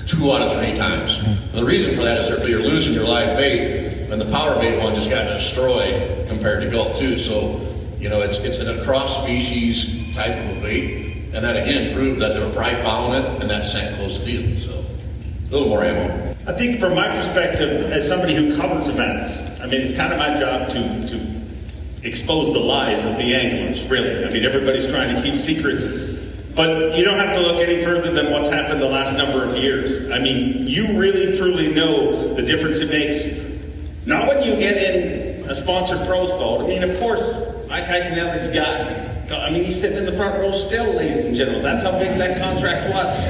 2 out of 3 times. And the reason for that is that you're losing your live bait, and the power bait one just got destroyed compared to gulp too. So, it's a cross-species type of a bait, and that again proved that they were probably following it, and that scent closed the deal. So, a little more ammo. I think from my perspective, as somebody who covers events, it's kind of my job to expose the lies of the anglers, really. Everybody's trying to keep secrets. But you don't have to look any further than what's happened the last number of years. You really, truly know the difference it makes. Not when you get in a sponsored pros boat. Of course, Mike Iaconelli's he's sitting in the front row still, ladies and gentlemen. That's how big that contract was.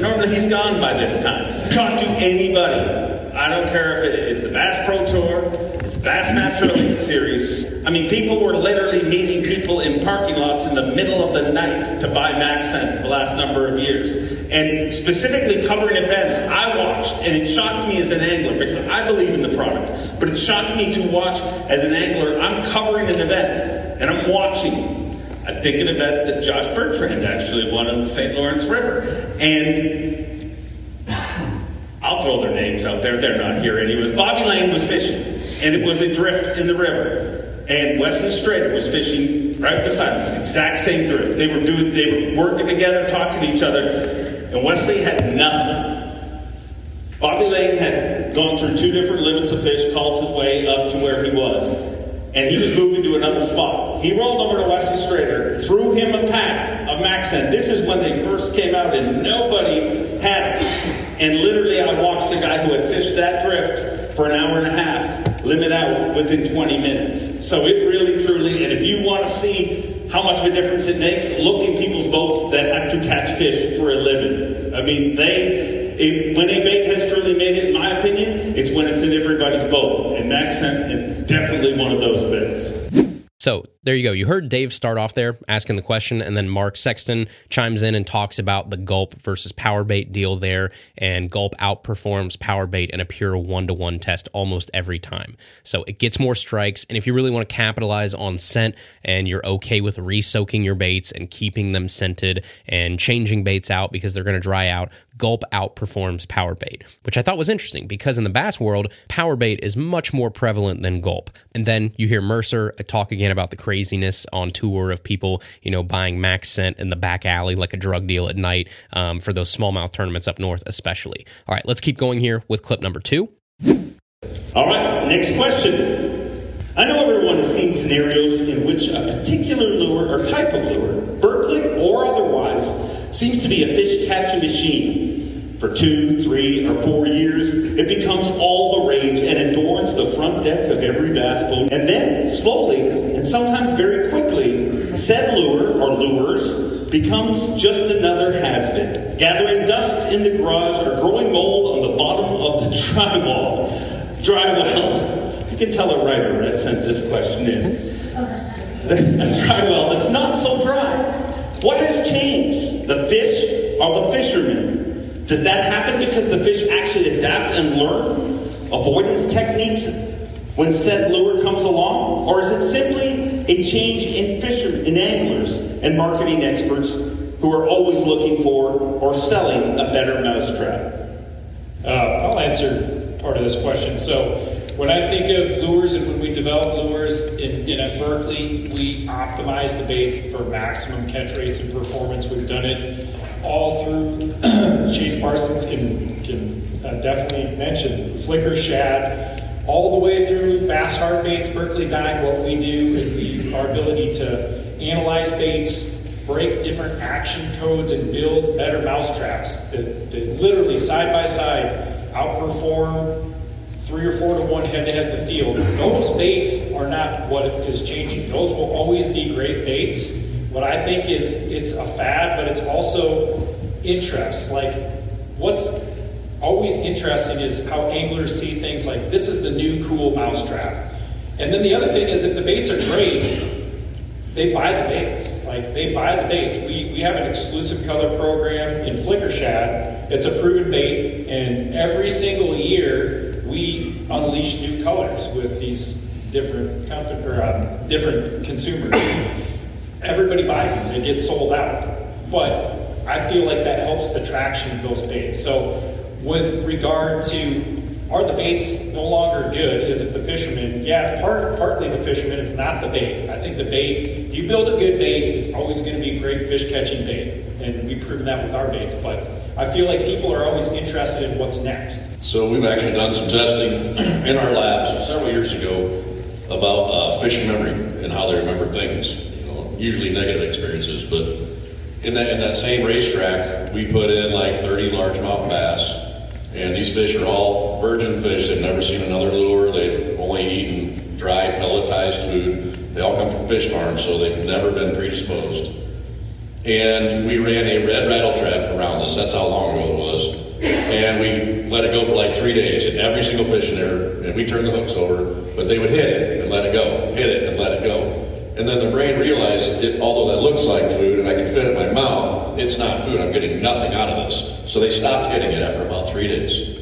Normally he's gone by this time. Talk to anybody. I don't care if it's the Bass Pro Tour, it's the Bassmaster Elite Series. People were literally meeting people in parking lots in the middle of the night to buy Maxent the last number of years. And specifically covering events, I watched, and it shocked me as an angler because I believe in the product. But it shocked me to watch as an angler. I'm covering an event, and I'm watching. I think an event that Josh Bertrand actually won on the St. Lawrence River. And I'll throw their names out there. They're not here anyways. Bobby Lane was fishing, and it was a drift in the river. And Wesley Strader was fishing right beside us, exact same drift. They were working together, talking to each other, and Wesley had nothing. Bobby Lane had gone through 2 different limits of fish, called his way up to where he was, and he was moving to another spot. He rolled over to Wesley Strader, threw him a pack of Maxent. This is when they first came out, and nobody had it. And literally, I watched a guy who had fished that drift for an hour and a half limit out within 20 minutes. So it really, truly, and if you want to see how much of a difference it makes, look in people's boats that have to catch fish for a living. When a bait has truly made it, in my opinion, it's when it's in everybody's boat. And Maxent is definitely one of those baits. So there you go. You heard Dave start off there asking the question, and then Mark Sexton chimes in and talks about the gulp versus power bait deal there, and gulp outperforms power bait in a pure 1-to-1 test almost every time. So it gets more strikes, and if you really want to capitalize on scent and you're okay with re-soaking your baits and keeping them scented and changing baits out because they're going to dry out, gulp outperforms power bait, which I thought was interesting because in the bass world, power bait is much more prevalent than gulp. And then you hear Mercer talk again about the craziness on tour of people, buying Maxent in the back alley like a drug deal at night for those smallmouth tournaments up north especially. All right, let's keep going here with clip number 2. All right, next question. I know everyone has seen scenarios in which a particular lure or type of lure, Berkley or otherwise, seems to be a fish catching machine. For 2, 3, or 4 years, it becomes all the rage and adorns the front deck of every bass boat. And then, slowly, and sometimes very quickly, said lure or lures becomes just another has-been, gathering dust in the garage or growing mold on the bottom of the drywall. You can tell a writer that sent this question in. A dry well that's not so dry. What has changed? The fish or the fishermen? Does that happen because the fish actually adapt and learn avoidance techniques when said lure comes along? Or is it simply a change in anglers and marketing experts who are always looking for or selling a better mousetrap? I'll answer part of this question. So when I think of lures and when we develop lures at Berkley, we optimize the baits for maximum catch rates and performance. We've done it all through. Chase Parsons can definitely mention flicker shad, all the way through bass hard baits, Berkley Dine. What we do and our ability to analyze baits, break different action codes, and build better mousetraps that literally side by side outperform 3 or 4 to 1 head-to-head in the field. Those baits are not what is changing. Those will always be great baits. What I think is it's a fad, but it's also interest. Like, what's always interesting is how anglers see things like, this is the new cool mousetrap. And then the other thing is, if the baits are great, they buy the baits. Like, they buy the baits. We have an exclusive color program in flicker shad. It's a proven bait, and every single year we unleash new colors with these different consumers. Everybody buys them. They get sold out. But I feel like that helps the traction of those baits. So with regard to, are the baits no longer good? Is it the fishermen? Yeah, partly the fishermen. It's not the bait. I think the bait, if you build a good bait, it's always going to be a great fish catching bait. And we've proven that with our baits. But I feel like people are always interested in what's next. So we've actually done some testing in our labs several years ago about fish memory and how they remember things. Usually negative experiences, but in that same racetrack, we put in like 30 largemouth bass. And these fish are all virgin fish. They've never seen another lure. They've only eaten dry, pelletized food. They all come from fish farms, so they've never been predisposed. And we ran a red rattle trap around this. That's how long ago it was. And we let it go for like 3 days. And every single fish in there, and we turned the hooks over, but they would hit it and let it go. Hit it and let it go. And then the brain realized, although that looks like food and I can fit it in my mouth, it's not food. I'm getting nothing out of this. So they stopped hitting it after about 3 days.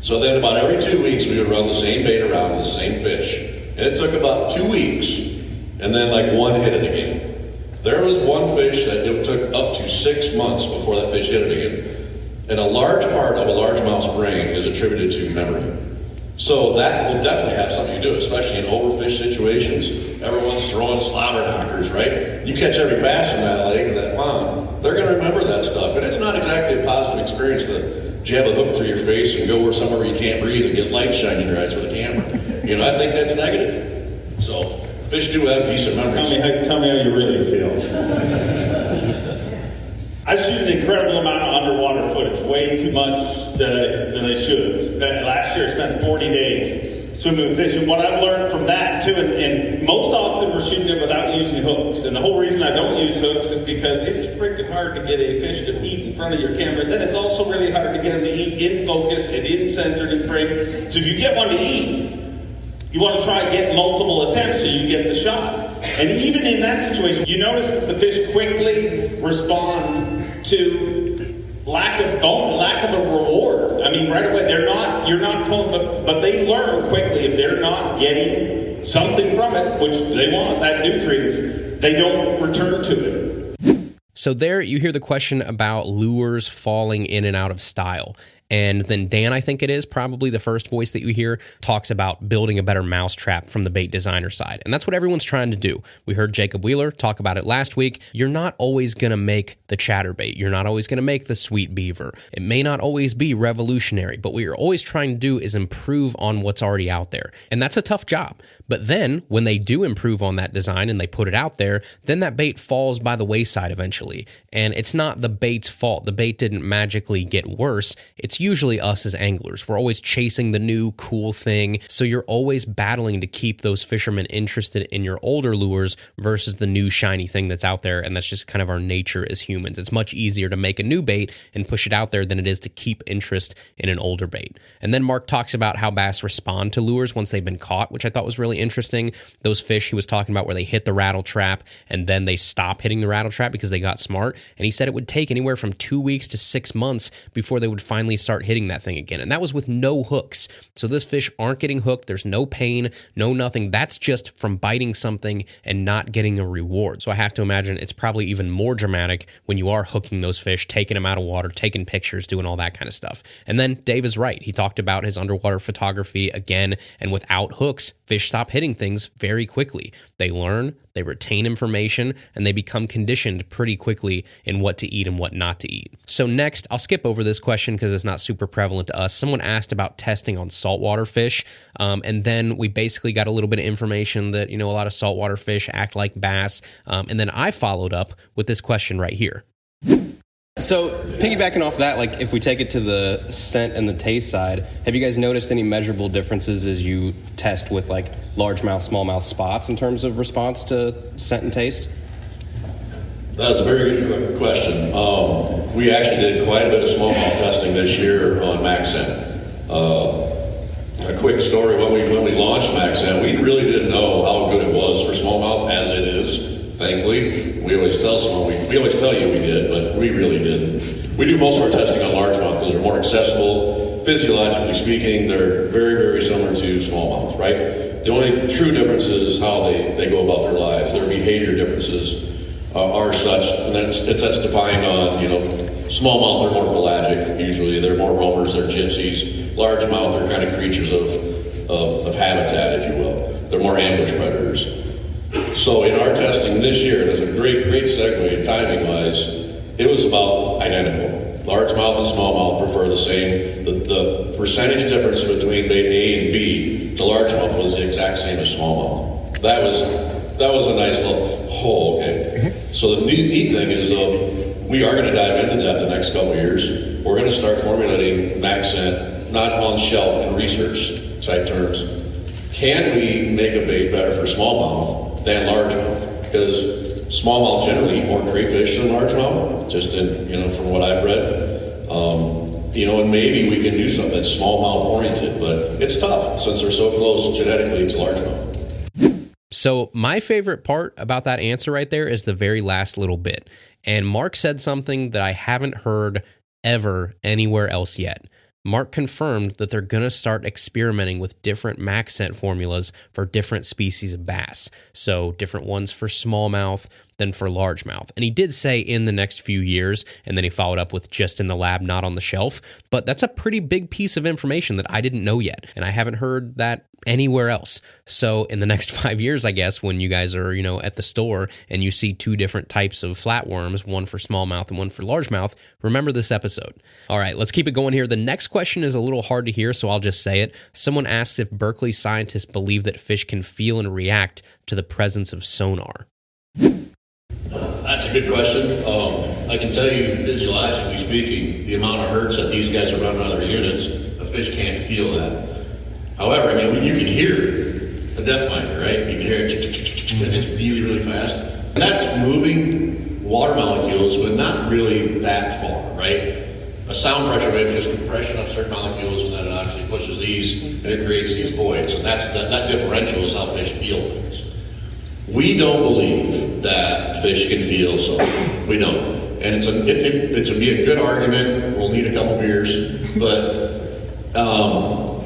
So then about every 2 weeks, we would run the same bait around with the same fish. And it took about 2 weeks, and then like one hit it again. There was one fish that it took up to 6 months before that fish hit it again. And a large part of a largemouth's brain is attributed to memory. So that will definitely have something to do, especially in overfish situations. Everyone's throwing slobber knockers, right? You catch every bass in that lake or that pond, they're going to remember that stuff. And it's not exactly a positive experience to jab a hook through your face and go somewhere where you can't breathe and get light shining in your eyes with a camera. I think that's negative. So fish do have decent memories. Tell me how you really feel. I shoot an incredible amount of underwater footage, way too much than I should. Last year I spent 40 days swimming and fishing. What I've learned from that too, and most often we're shooting it without using hooks. And the whole reason I don't use hooks is because it's freaking hard to get a fish to eat in front of your camera. Then it's also really hard to get them to eat in focus and in center and frame. So if you get one to eat, you want to try and get multiple attempts so you get the shot. And even in that situation, you notice that the fish quickly respond to lack of a reward. I mean, right away, you're not pulling, but they learn quickly if they're not getting something from it, which they want, that nutrients, they don't return to it. So there you hear the question about lures falling in and out of style. And then Dan, I think it is, probably the first voice that you hear, talks about building a better mousetrap from the bait designer side. And that's what everyone's trying to do. We heard Jacob Wheeler talk about it last week. You're not always going to make the chatterbait. You're not always going to make the sweet beaver. It may not always be revolutionary, but what you're always trying to do is improve on what's already out there. And that's a tough job. But then when they do improve on that design and they put it out there, then that bait falls by the wayside eventually. And it's not the bait's fault. The bait didn't magically get worse. It's usually us as anglers. We're always chasing the new cool thing. So you're always battling to keep those fishermen interested in your older lures versus the new shiny thing that's out there. And that's just kind of our nature as humans. It's much easier to make a new bait and push it out there than it is to keep interest in an older bait. And then Mark talks about how bass respond to lures once they've been caught, which I thought was really interesting. Those fish he was talking about where they hit the rattle trap and then they stop hitting the rattle trap because they got smart. And he said it would take anywhere from 2 weeks to 6 months before they would finally start hitting that thing again. And that was with no hooks. So those fish aren't getting hooked. There's no pain, no nothing. That's just from biting something and not getting a reward. So I have to imagine it's probably even more dramatic when you are hooking those fish, taking them out of water, taking pictures, doing all that kind of stuff. And then Dave is right. He talked about his underwater photography again, and without hooks, fish stop hitting things very quickly. They learn, they retain information, and they become conditioned pretty quickly in what to eat and what not to eat. So next, I'll skip over this question because it's not super prevalent to us. Someone asked about testing on saltwater fish, and then we basically got a little bit of information that, a lot of saltwater fish act like bass, and then I followed up with this question right here. So piggybacking off that, if we take it to the scent and the taste side, have you guys noticed any measurable differences as you test with largemouth, smallmouth spots in terms of response to scent and taste? That's a very good question. We actually did quite a bit of smallmouth testing this year on MaxScent. A quick story, when we launched MaxScent, we really didn't know how good it was for smallmouth as it is. Thankfully, we always tell you we did, but we really didn't. We do most of our testing on largemouth because they're more accessible. Physiologically speaking, they're very, very similar to smallmouth, right? The only true difference is how they go about their lives, their behavior differences. are such, and that's defined on, smallmouth are more pelagic usually. They're more roamers, they're gypsies. Largemouth are kind of creatures of habitat, if you will. They're more ambush predators. So in our testing this year, and it's a great segue timing-wise, it was about identical. Largemouth and smallmouth prefer the same. The percentage difference between bait A and B to largemouth was the exact same as smallmouth. That was a nice little, okay. So the neat thing is, we are going to dive into that the next couple of years. We're going to start formulating max scent, not on shelf in research type terms. Can we make a bait better for smallmouth than largemouth? Because smallmouth generally eat more crayfish than largemouth, just from what I've read. And maybe we can do something that's smallmouth oriented, but it's tough since they're so close genetically to largemouth. So my favorite part about that answer right there is the very last little bit. And Mark said something that I haven't heard ever anywhere else yet. Mark confirmed that they're going to start experimenting with different max scent formulas for different species of bass. So different ones for smallmouth than for largemouth. And he did say in the next few years, and then he followed up with just in the lab, not on the shelf. But that's a pretty big piece of information that I didn't know yet. And I haven't heard that anywhere else. So in the next 5 years, I guess, when you guys are, at the store and you see two different types of flatworms, one for smallmouth and one for largemouth, remember this episode. All right, let's keep it going here. The next question is a little hard to hear, so I'll just say it. Someone asks if Berkley scientists believe that fish can feel and react to the presence of sonar. That's a good question. I can tell you, physiologically speaking, the amount of hertz that these guys are running out of their units, a fish can't feel that. However, you can hear a depth finder, right? You can hear it, and it's really, really fast. And that's moving water molecules, but not really that far, right? A sound pressure wave is just compression of certain molecules, and then it actually pushes these, and it creates these voids. And that differential is how fish feel things. We don't believe that fish can feel something. We don't. And it's a be a good argument. We'll need a couple beers. But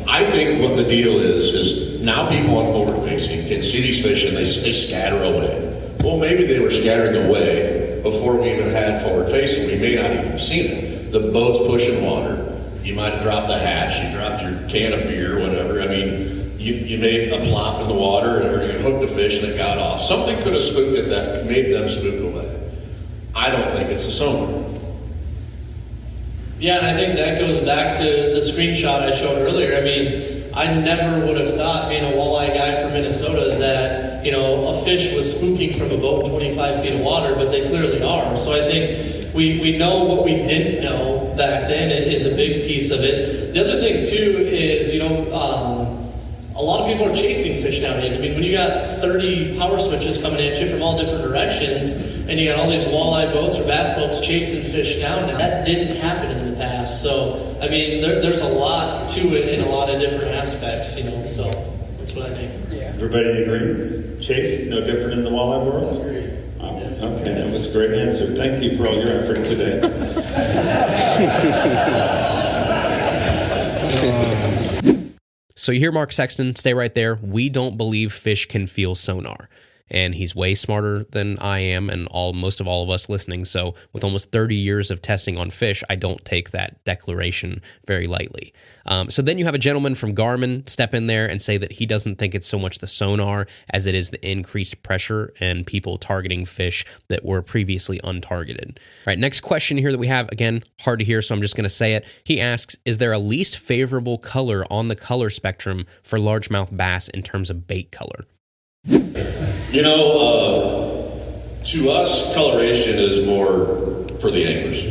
I think what the deal is now people on forward facing can see these fish and they scatter away. Well, maybe they were scattering away before we even had forward facing. We may not even have seen it. The boat's pushing water. You might have dropped the hatch. You dropped your can of beer, whatever. You made a plop in the water, or you hooked a fish and it got off. Something could have spooked it that made them spook away. I don't think it's a sonar. Yeah, and I think that goes back to the screenshot I showed earlier. I never would have thought, being a walleye guy from Minnesota, that, a fish was spooking from a boat 25 feet of water, but they clearly are. So I think we know what we didn't know back then is a big piece of it. The other thing, too, is, a lot of people are chasing fish nowadays. When you got 30 power switches coming at you from all different directions, and you got all these walleye boats or bass boats chasing fish down now, that didn't happen in the past. So, there's a lot to it in a lot of different aspects, so that's what I think. Yeah. Everybody agrees? Chase, no different in the walleye world? Oh, okay, that was a great answer. Thank you for all your effort today. So you hear Mark Sexton, stay right there. We don't believe fish can feel sonar. And he's way smarter than I am and most of all of us listening. So with almost 30 years of testing on fish, I don't take that declaration very lightly. So then you have a gentleman from Garmin step in there and say that he doesn't think it's so much the sonar as it is the increased pressure and people targeting fish that were previously untargeted. All right, next question here that we have, again, hard to hear, so I'm just going to say it. He asks, is there a least favorable color on the color spectrum for largemouth bass in terms of bait color? To us, coloration is more for the anglers.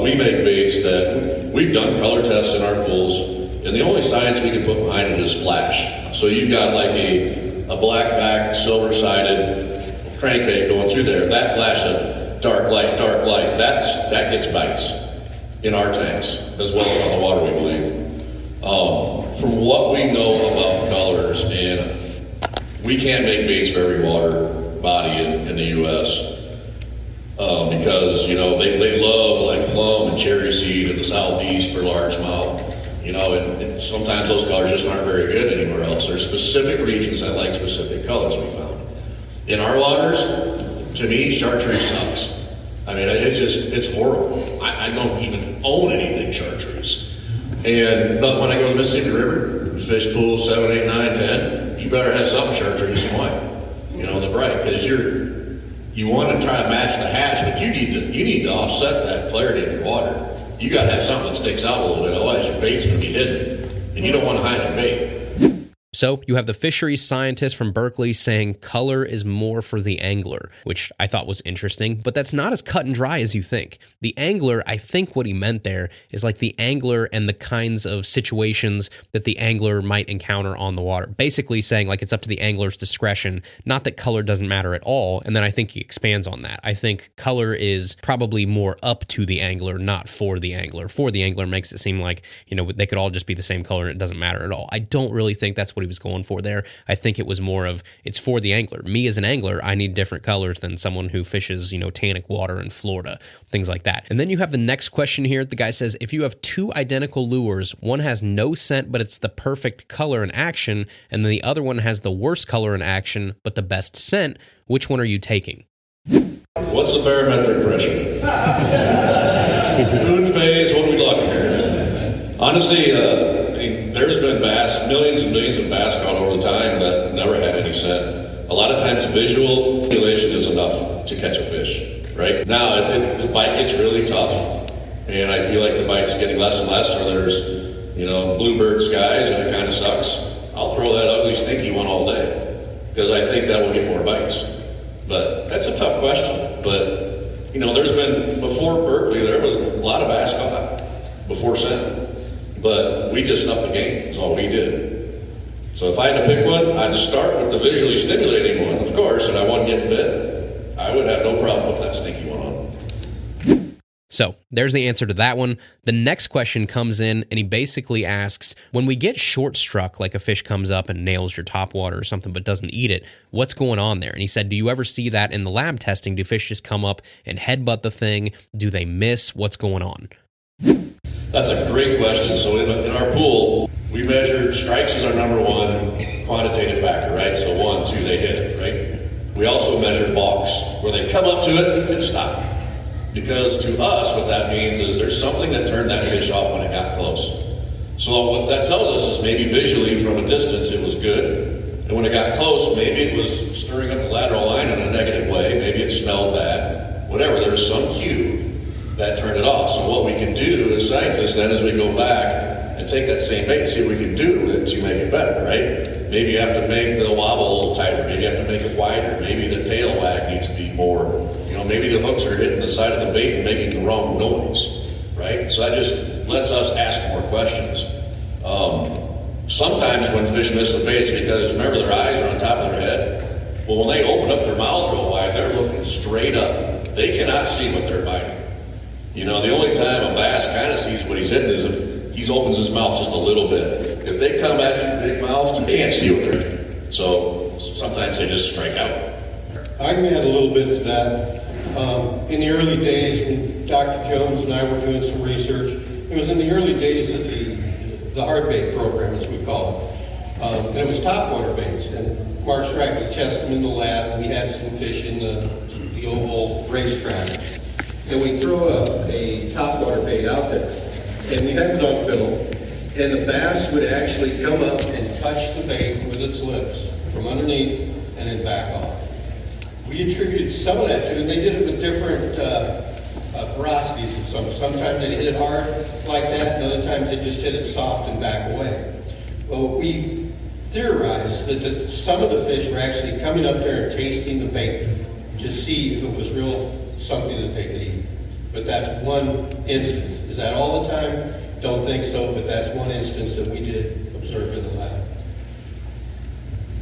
We make baits that we've done color tests in our pools, and the only science we can put behind it is flash. So you've got like a black back, silver-sided crankbait going through there. That flash of dark light, that gets bites in our tanks, as well as on the water, we believe. From what we know about colors, and we can't make baits for every water body in the U.S. Because, they love like plum and cherry seed in the southeast for largemouth. And sometimes those colors just aren't very good anywhere else. There's specific regions that like specific colors we found. In our waters, To me, chartreuse sucks. I mean, it's horrible. I don't even own anything chartreuse. But when I go to the Mississippi River, fish pool 7, 8, 9, 10, you better have something chartreuse and white, the bright, because you want to try to match the hatch, but you need to offset that clarity of your water. You got to have something that sticks out a little bit, otherwise your bait's going to be hidden, and you don't want to hide your bait. So you have the fisheries scientist from Berkeley saying color is more for the angler, which I thought was interesting, but that's not as cut and dry as you think. The angler, I think what he meant there is like the angler and the kinds of situations that the angler might encounter on the water. Basically saying like it's up to the angler's discretion, not that color doesn't matter at all. And then I think he expands on that. I think color is probably more up to the angler, not for the angler. For the angler makes it seem like, they could all just be the same color and it doesn't matter at all. I don't really think that's what he was going for there. I think it was more of it's for the angler. Me as an angler, I need different colors than someone who fishes, tannic water in Florida, things like that. And then you have the next question here. The guy says, if you have two identical lures, one has no scent, but it's the perfect color and action, and then the other one has the worst color and action, but the best scent, which one are you taking? What's the barometric pressure? Moon phase, what are we looking here? Honestly, there's been bass, millions and millions of bass caught over the time that never had any scent. A lot of times visual stimulation is enough to catch a fish, right? Now, if the bite gets really tough, and I feel like the bite's getting less and less, or there's, bluebird skies and it kind of sucks, I'll throw that ugly, stinky one all day, because I think that will get more bites. But that's a tough question. But, there's been, before Berkeley, there was a lot of bass caught before scent. But we just upped the game. That's all we did. So if I had to pick one, I'd start with the visually stimulating one, of course, and I wasn't getting bit. I would have no problem with that stinky one on. So there's the answer to that one. The next question comes in, and he basically asks, when we get short struck, like a fish comes up and nails your topwater or something but doesn't eat it, what's going on there? And he said, do you ever see that in the lab testing? Do fish just come up and headbutt the thing? Do they miss? What's going on? That's a great question. So in our pool, we measure strikes as our number one quantitative factor, right? So 1, 2, they hit it, right? We also measure balks, where they come up to it and stop. Because to us, what that means is there's something that turned that fish off when it got close. So what that tells us is maybe visually from a distance it was good, and when it got close, maybe it was stirring up the lateral line in a negative way, maybe it smelled bad, whatever, there was some cue that turned it off. So what we can do as scientists then is we go back and take that same bait and see what we can do with it to make it better, right? Maybe you have to make the wobble a little tighter, maybe you have to make it wider, maybe the tail wag needs to be more, maybe the hooks are hitting the side of the bait and making the wrong noise, right? So that just lets us ask more questions. Sometimes when fish miss the bait, it's because, remember, their eyes are on top of their head. Well, when they open up their mouths real wide, they're looking straight up. They cannot see what they're biting. The only time a bass kind of sees what he's hitting is if he opens his mouth just a little bit. If they come at you big mouths, you can't see what they're hitting. So sometimes they just strike out. I can add a little bit to that. In the early days, when Dr. Jones and I were doing some research, it was in the early days of the hard bait program, as we call it. And it was topwater baits. And Mark's right, we tested them in the lab. We had some fish in the oval racetrack. And we throw a topwater bait out there. And we have it on film. And the bass would actually come up and touch the bait with its lips from underneath and then back off. We attributed some of that to it. They did it with different ferocities of some. Sometimes they hit it hard like that, and other times they just hit it soft and back away. Well, we theorized that some of the fish were actually coming up there and tasting the bait to see if it was real something that they could eat. But that's one instance. Is that all the time? Don't think so, but that's one instance that we did observe in the lab.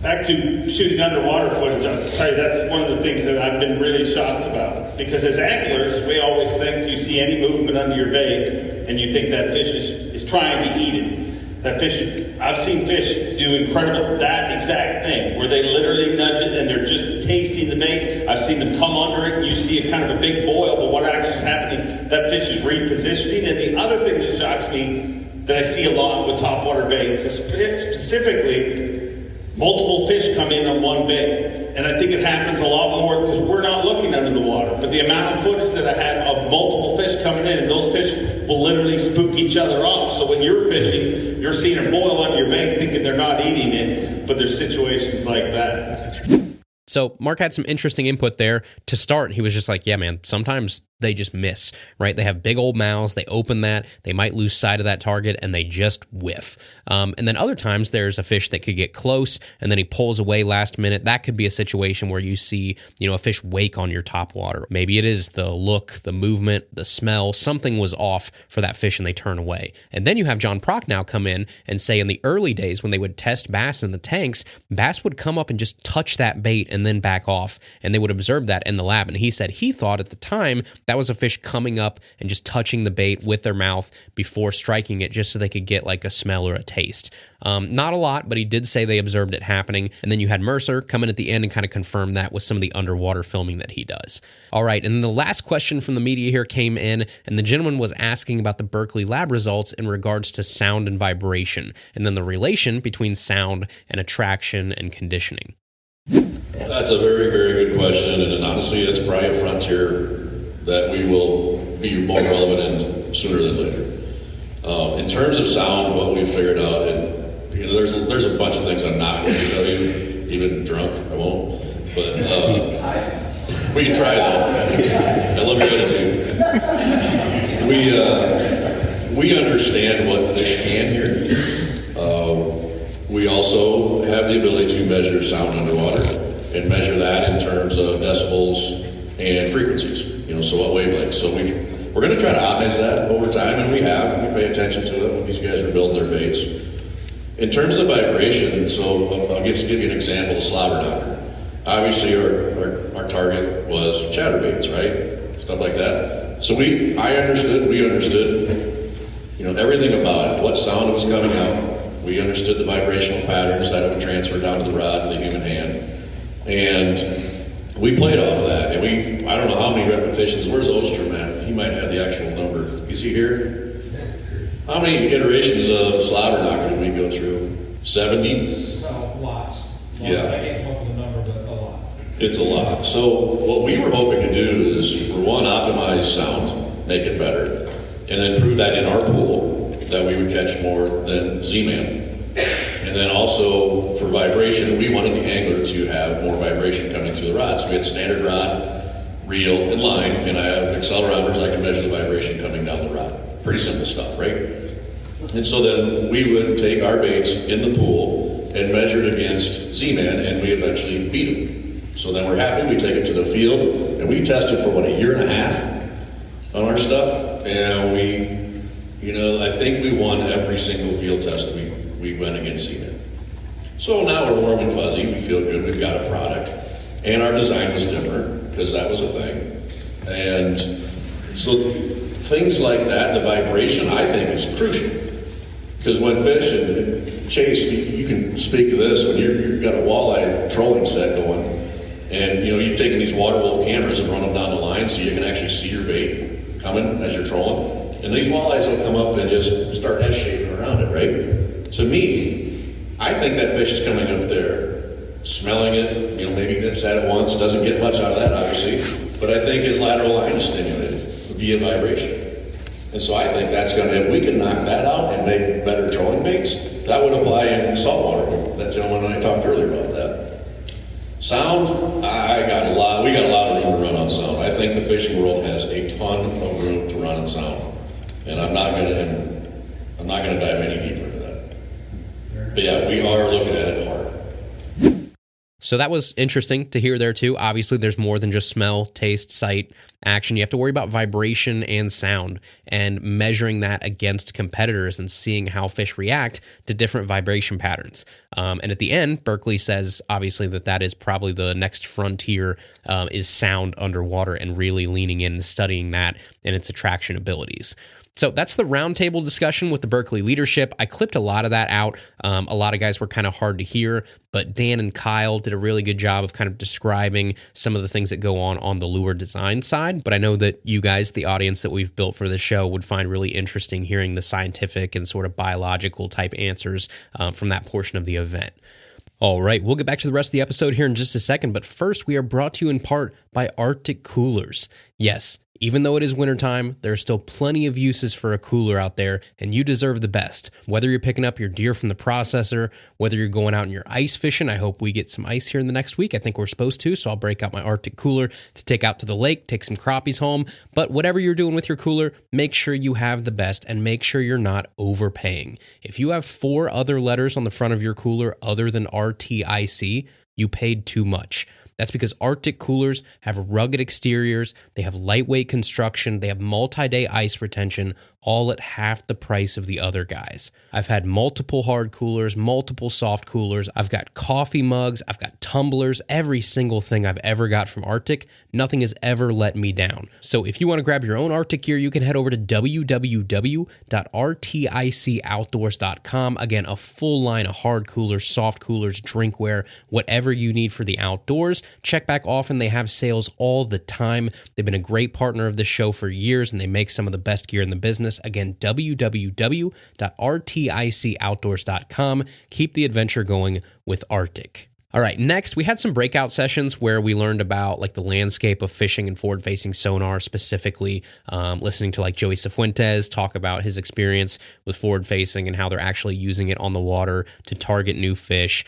Back to shooting underwater footage, I'll tell you that's one of the things that I've been really shocked about. Because as anglers, we always think you see any movement under your bait and you think that fish is trying to eat it. That fish, I've seen fish do that exact thing, where they literally nudge it and they're just tasting the bait. I've seen them come under it and you see a kind of a big boil, but what actually is happening, that fish is repositioning. And the other thing that shocks me that I see a lot with topwater baits is specifically multiple fish come in on one bait. And I think it happens a lot more because we're not looking the amount of footage that I had of multiple fish coming in, and those fish will literally spook each other off. So when you're fishing, you're seeing them boil under your bait thinking they're not eating it, but there's situations like that. So Mark had some interesting input there. To start, he was just like, yeah, man, sometimes they just miss, right? They have big old mouths. They open that. They might lose sight of that target, and they just whiff. And then other times there's a fish that could get close, and then he pulls away last minute. That could be a situation where you see, a fish wake on your topwater. Maybe it is the look, the movement, the smell. Something was off for that fish, and they turn away. And then you have John Prochnow come in and say in the early days when they would test bass in the tanks, bass would come up and just touch that bait and then back off, and they would observe that in the lab. And he said he thought at the time that was a fish coming up and just touching the bait with their mouth before striking it, just so they could get like a smell or a taste. Not a lot, but he did say they observed it happening. And then you had Mercer come in at the end and kind of confirm that with some of the underwater filming that he does. All right, and the last question from the media here came in, and the gentleman was asking about the Berkley lab results in regards to sound and vibration, and then the relation between sound and attraction and conditioning. That's a very, very good question, and honestly, it's probably a frontier that we will be more relevant in sooner than later. In terms of sound, what we've figured out, and there's a bunch of things I'm not going to tell you, even drunk, I won't. But we can try though. I love your attitude. We understand what fish can hear. We also have the ability to measure sound underwater and measure that in terms of decibels and frequencies. So what wavelengths. So we're going to try to optimize that over time, and we pay attention to it when these guys are building their baits. In terms of vibration, so I'll give you an example of slobber knocker. Obviously, our target was chatterbaits, right? Stuff like that. So we understood, everything about it, what sound was coming out. We understood the vibrational patterns that it would transfer down to the rod, to the human hand. And we played off that, and I don't know how many repetitions. Where's Oster, man? He might have the actual number. Is he here? How many iterations of slobber knocker did we go through? 70? Lots. Yeah. I can't come up with a number, but a lot. It's a lot. So what we were hoping to do is, for one, optimize sound, make it better, and then prove that in our pool that we would catch more than Z-Man. And then also, for vibration, we wanted the angler to have more vibration coming through the rod. So we had standard rod, reel, and line, and I have accelerometers. I can measure the vibration coming down the rod. Pretty simple stuff, right? And so then we would take our baits in the pool and measure it against Z-Man, and we eventually beat them. So then we're happy. We take it to the field, and we tested for, a year and a half on our stuff. And I think we won every single field test we went against Z-Man. So now we're warm and fuzzy. We feel good. We've got a product. And our design was different because that was a thing. And so things like that, the vibration, I think, is crucial. Because when fish, and Chase, you can speak to this, when you've got a walleye trolling set going, and you've taken these water wolf cameras and run them down the line so you can actually see your bait coming as you're trolling. And these walleyes will come up and just start S-shaping around it, right? To me, I think that fish is coming up there, smelling it, maybe nips at it once, doesn't get much out of that, obviously, but I think his lateral line is stimulated via vibration. And so I think that's going to, if we can knock that out and make better trolling baits, that would apply in saltwater. That gentleman and I talked earlier about that. Sound, we got a lot of room to run on sound. I think the fishing world has a ton of room to run on sound. And I'm not going to dive any deeper into that. But yeah, we are looking at it hard. So that was interesting to hear there too. Obviously, there's more than just smell, taste, sight, action. You have to worry about vibration and sound and measuring that against competitors and seeing how fish react to different vibration patterns. And at the end, Berkley says, obviously, that is probably the next frontier is sound underwater and really leaning in and studying that and its attraction abilities. So that's the roundtable discussion with the Berkley leadership. I clipped a lot of that out. A lot of guys were kind of hard to hear, but Dan and Kyle did a really good job of kind of describing some of the things that go on the lure design side. But I know that you guys, the audience that we've built for the show, would find really interesting hearing the scientific and sort of biological type answers from that portion of the event. All right, we'll get back to the rest of the episode here in just a second, but first we are brought to you in part by RTIC coolers. Yes, even though it is wintertime, there are still plenty of uses for a cooler out there, and you deserve the best. Whether you're picking up your deer from the processor, whether you're going out and you're ice fishing, I hope we get some ice here in the next week. I think we're supposed to, so I'll break out my RTIC cooler to take out to the lake, take some crappies home. But whatever you're doing with your cooler, make sure you have the best and make sure you're not overpaying. If you have 4 other letters on the front of your cooler other than RTIC, you paid too much. That's because RTIC coolers have rugged exteriors, they have lightweight construction, they have multi-day ice retention, all at half the price of the other guys. I've had multiple hard coolers, multiple soft coolers, I've got coffee mugs, I've got tumblers, every single thing I've ever got from RTIC, nothing has ever let me down. So if you want to grab your own RTIC gear, you can head over to www.rticoutdoors.com. Again, a full line of hard coolers, soft coolers, drinkware, whatever you need for the outdoors. Check back often. They have sales all the time. They've been a great partner of this show for years, and they make some of the best gear in the business. Again, www.rticoutdoors.com. Keep the adventure going with RTIC. All right, next, we had some breakout sessions where we learned about like the landscape of fishing and forward-facing sonar, specifically listening to like Joey Cifuentes talk about his experience with forward-facing and how they're actually using it on the water to target new fish.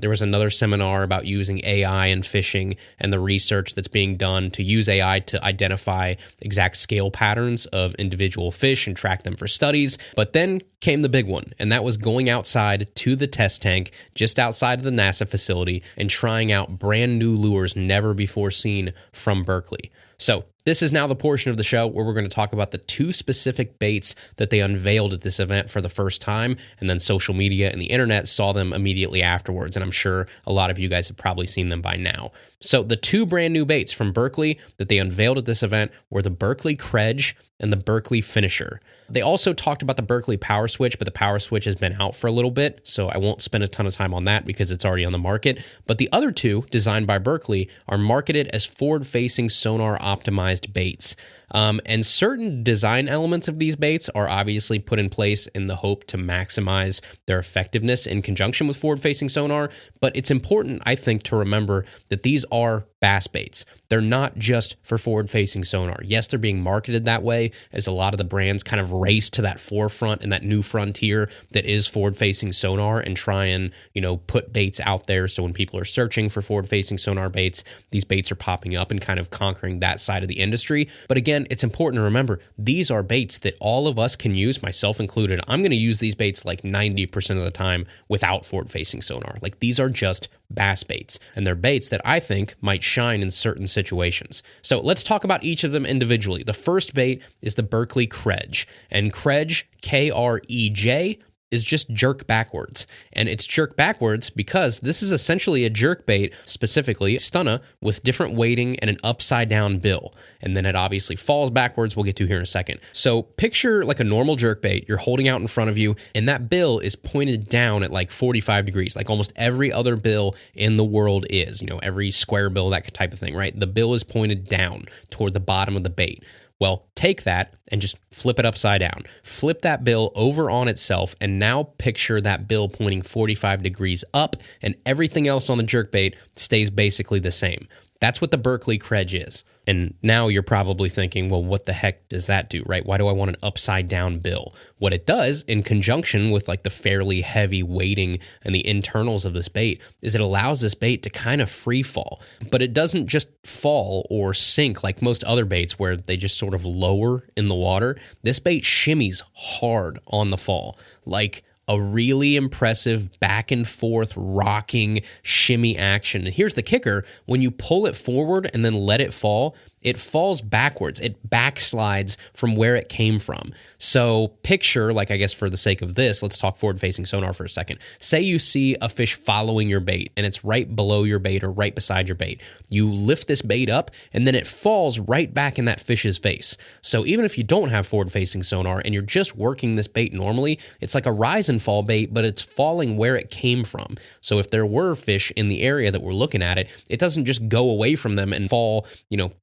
There was another seminar about using AI in fishing and the research that's being done to use AI to identify exact scale patterns of individual fish and track them for studies. But then came the big one, and that was going outside to the test tank just outside of the NASA facility and trying out brand new lures never before seen from Berkley. So this is now the portion of the show where we're going to talk about the 2 specific baits that they unveiled at this event for the first time, and then social media and the internet saw them immediately afterwards, and I'm sure a lot of you guys have probably seen them by now. So the 2 brand new baits from Berkley that they unveiled at this event were the Berkley Kredge and the Berkley Finisher. They also talked about the Berkley Power Switch, but the Power Switch has been out for a little bit, so I won't spend a ton of time on that because it's already on the market. But the other 2, designed by Berkley, are marketed as forward-facing sonar-optimized baits. And certain design elements of these baits are obviously put in place in the hope to maximize their effectiveness in conjunction with forward-facing sonar, but it's important, I think, to remember that these are bass baits. They're not just for forward-facing sonar. Yes, they're being marketed that way as a lot of the brands kind of race to that forefront and that new frontier that is forward-facing sonar and try and, put baits out there. So when people are searching for forward-facing sonar baits, these baits are popping up and kind of conquering that side of the industry. But again, it's important to remember these are baits that all of us can use, myself included. I'm going to use these baits like 90% of the time without forward-facing sonar. Like these are just bass baits, and they're baits that I think might shine in certain situations. So let's talk about each of them individually. The first bait is the Berkley Kredge, and Kredge, Krej, is just jerk backwards. And it's jerk backwards because this is essentially a jerk bait, specifically stunna, with different weighting and an upside down bill. And then it obviously falls backwards. We'll get to here in a second. So picture like a normal jerk bait you're holding out in front of you, and that bill is pointed down at like 45 degrees, like almost every other bill in the world is, every square bill, that type of thing, right? The bill is pointed down toward the bottom of the bait. Well, take that and just flip it upside down. Flip that bill over on itself, and now picture that bill pointing 45 degrees up, and everything else on the jerkbait stays basically the same. That's what the Berkley Kredge is. And now you're probably thinking, well, what the heck does that do, right? Why do I want an upside down bill? What it does, in conjunction with like the fairly heavy weighting and the internals of this bait, is it allows this bait to kind of free fall. But it doesn't just fall or sink like most other baits where they just sort of lower in the water. This bait shimmies hard on the fall, like a really impressive back and forth rocking shimmy action. And here's the kicker: when you pull it forward and then let it fall, it falls backwards. It backslides from where it came from. So picture, like I guess for the sake of this, let's talk forward-facing sonar for a second. Say you see a fish following your bait, and it's right below your bait or right beside your bait. You lift this bait up, and then it falls right back in that fish's face. So even if you don't have forward-facing sonar and you're just working this bait normally, it's like a rise and fall bait, but it's falling where it came from. So if there were fish in the area that we're looking at it, it doesn't just go away from them and fall,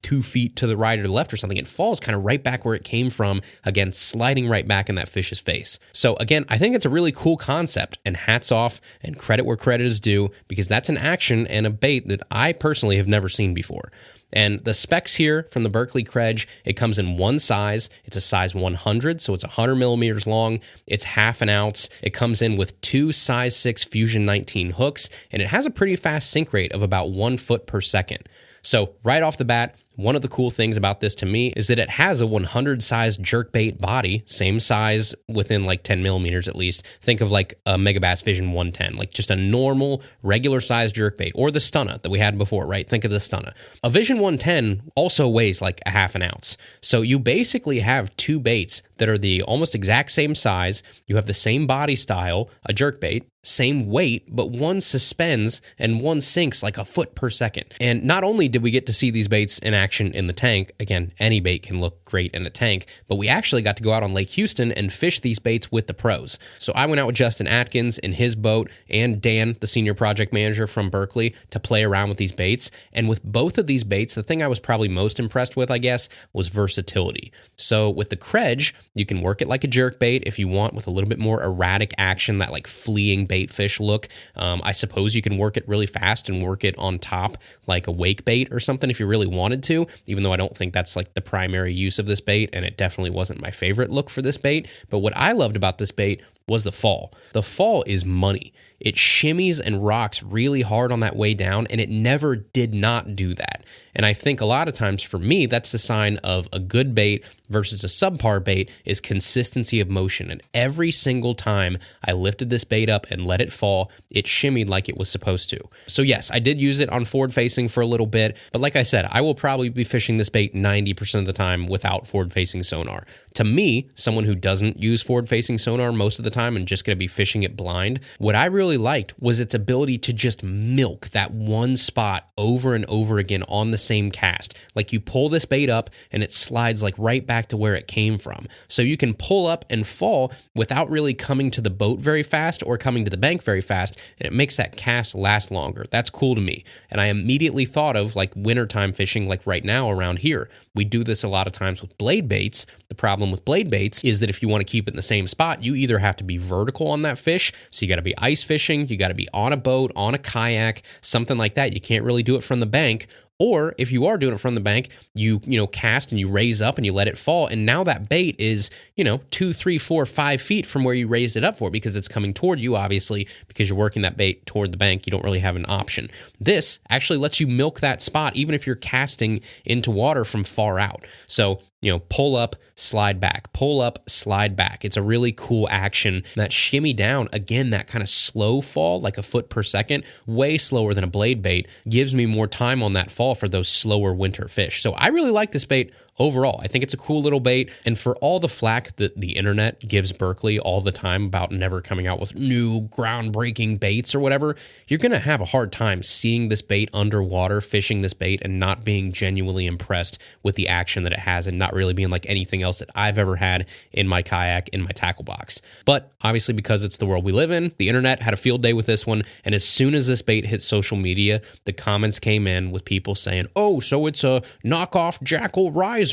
2 feet to the right or the left or something, it falls kind of right back where it came from, again, sliding right back in that fish's face. So again, I think it's a really cool concept, and hats off and credit where credit is due, because that's an action and a bait that I personally have never seen before. And the specs here from the Berkley Kredge, it comes in one size. It's a size 100, so it's 100 millimeters long. It's half an ounce. It comes in with 2 size 6 Fusion 19 hooks, and it has a pretty fast sink rate of about 1 foot per second. So right off the bat, one of the cool things about this to me is that it has a 100 size jerkbait body, same size within like 10 millimeters at least. Think of like a Megabass Vision 110, like just a normal regular size jerkbait, or the Stunna that we had before, right? Think of the Stunna. A Vision 110 also weighs like a half an ounce. So you basically have two baits that are the almost exact same size. You have the same body style, a jerkbait, same weight, but one suspends and one sinks like a foot per second. And not only did we get to see these baits in action in the tank, again, any bait can look great in a tank, but we actually got to go out on Lake Houston and fish these baits with the pros. So I went out with Justin Atkins in his boat and Dan, the senior project manager from Berkley, to play around with these baits. And with both of these baits, the thing I was probably most impressed with, I guess, was versatility. So with the Kredge, you can work it like a jerkbait if you want, with a little bit more erratic action, that like fleeing bait fish look. I suppose you can work it really fast and work it on top like a wake bait or something if you really wanted to, even though I don't think that's like the primary use of this bait, and it definitely wasn't my favorite look for this bait. But what I loved about this bait was the fall. The fall is money. It shimmies and rocks really hard on that way down, and it never did not do that. And I think a lot of times for me, that's the sign of a good bait versus a subpar bait, is consistency of motion. And every single time I lifted this bait up and let it fall, it shimmied like it was supposed to. So yes, I did use it on forward facing for a little bit, but like I said, I will probably be fishing this bait 90% of the time without forward facing sonar. To me, someone who doesn't use forward facing sonar most of the time and just going to be fishing it blind, what I really liked was its ability to just milk that one spot over and over again on the same cast. Like you pull this bait up and it slides like right back to where it came from. So you can pull up and fall without really coming to the boat very fast or coming to the bank very fast, and it makes that cast last longer. That's cool to me. And I immediately thought of like wintertime fishing, like right now around here. We do this a lot of times with blade baits. The problem with blade baits is that if you want to keep it in the same spot, you either have to be vertical on that fish, so you got to be ice fishing, you got to be on a boat, on a kayak, something like that. You can't really do it from the bank. Or if you are doing it from the bank, you cast and you raise up and you let it fall. And now that bait is, 2, 3, 4, 5 feet from where you raised it up for, because it's coming toward you, obviously, because you're working that bait toward the bank. You don't really have an option. This actually lets you milk that spot, even if you're casting into water from far out. So, pull up, slide back, pull up, slide back. It's a really cool action. That shimmy down, again, that kind of slow fall, like a foot per second, way slower than a blade bait, gives me more time on that fall for those slower winter fish. So I really like this bait overall. I think it's a cool little bait. And for all the flack that the internet gives Berkley all the time about never coming out with new groundbreaking baits or whatever, you're going to have a hard time seeing this bait underwater, fishing this bait, and not being genuinely impressed with the action that it has, and not really being like anything else that I've ever had in my kayak, in my tackle box. But obviously, because it's the world we live in, the internet had a field day with this one. And as soon as this bait hit social media, the comments came in with people saying, "Oh, so it's a knockoff Jackal Riser."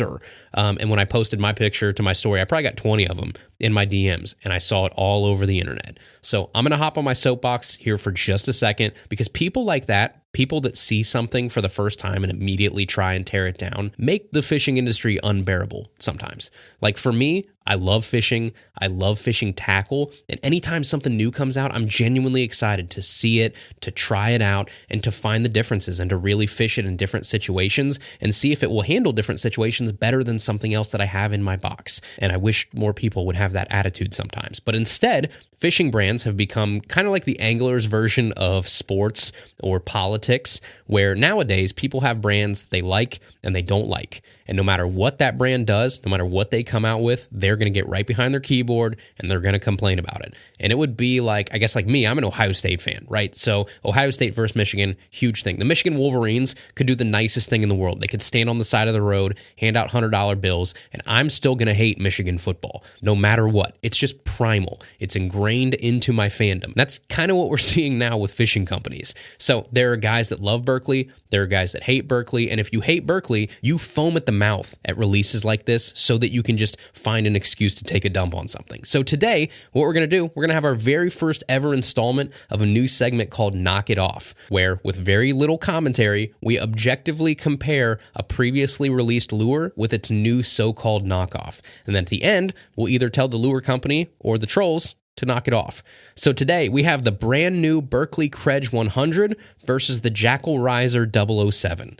And when I posted my picture to my story, I probably got 20 of them in my DMs, and I saw it all over the internet. So I'm going to hop on my soapbox here for just a second, because people like that, people that see something for the first time and immediately try and tear it down, make the fishing industry unbearable sometimes. Like for me, I love fishing. I love fishing tackle. And anytime something new comes out, I'm genuinely excited to see it, to try it out, and to find the differences, and to really fish it in different situations and see if it will handle different situations better than something else that I have in my box. And I wish more people would have that attitude sometimes. But instead, fishing brands have become kind of like the angler's version of sports or politics, where nowadays people have brands they like and they don't like. And no matter what that brand does, no matter what they come out with, they're going to get right behind their keyboard and they're going to complain about it. And it would be like, I guess like me, I'm an Ohio State fan, right? So Ohio State versus Michigan, huge thing. The Michigan Wolverines could do the nicest thing in the world. They could stand on the side of the road, hand out $100 bills, and I'm still going to hate Michigan football, no matter what. It's just primal. It's ingrained into my fandom. That's kind of what we're seeing now with fishing companies. So there are guys guys that love Berkley, there are guys that hate Berkley, and if you hate Berkley, you foam at the mouth at releases like this so that you can just find an excuse to take a dump on something. So today, what we're going to do, we're going to have our very first ever installment of a new segment called Knock It Off, where with very little commentary, we objectively compare a previously released lure with its new so-called knockoff. And then at the end, we'll either tell the lure company or the trolls to knock it off. So today we have the brand new Berkley Kredge 100 versus the Jackal Riser 007.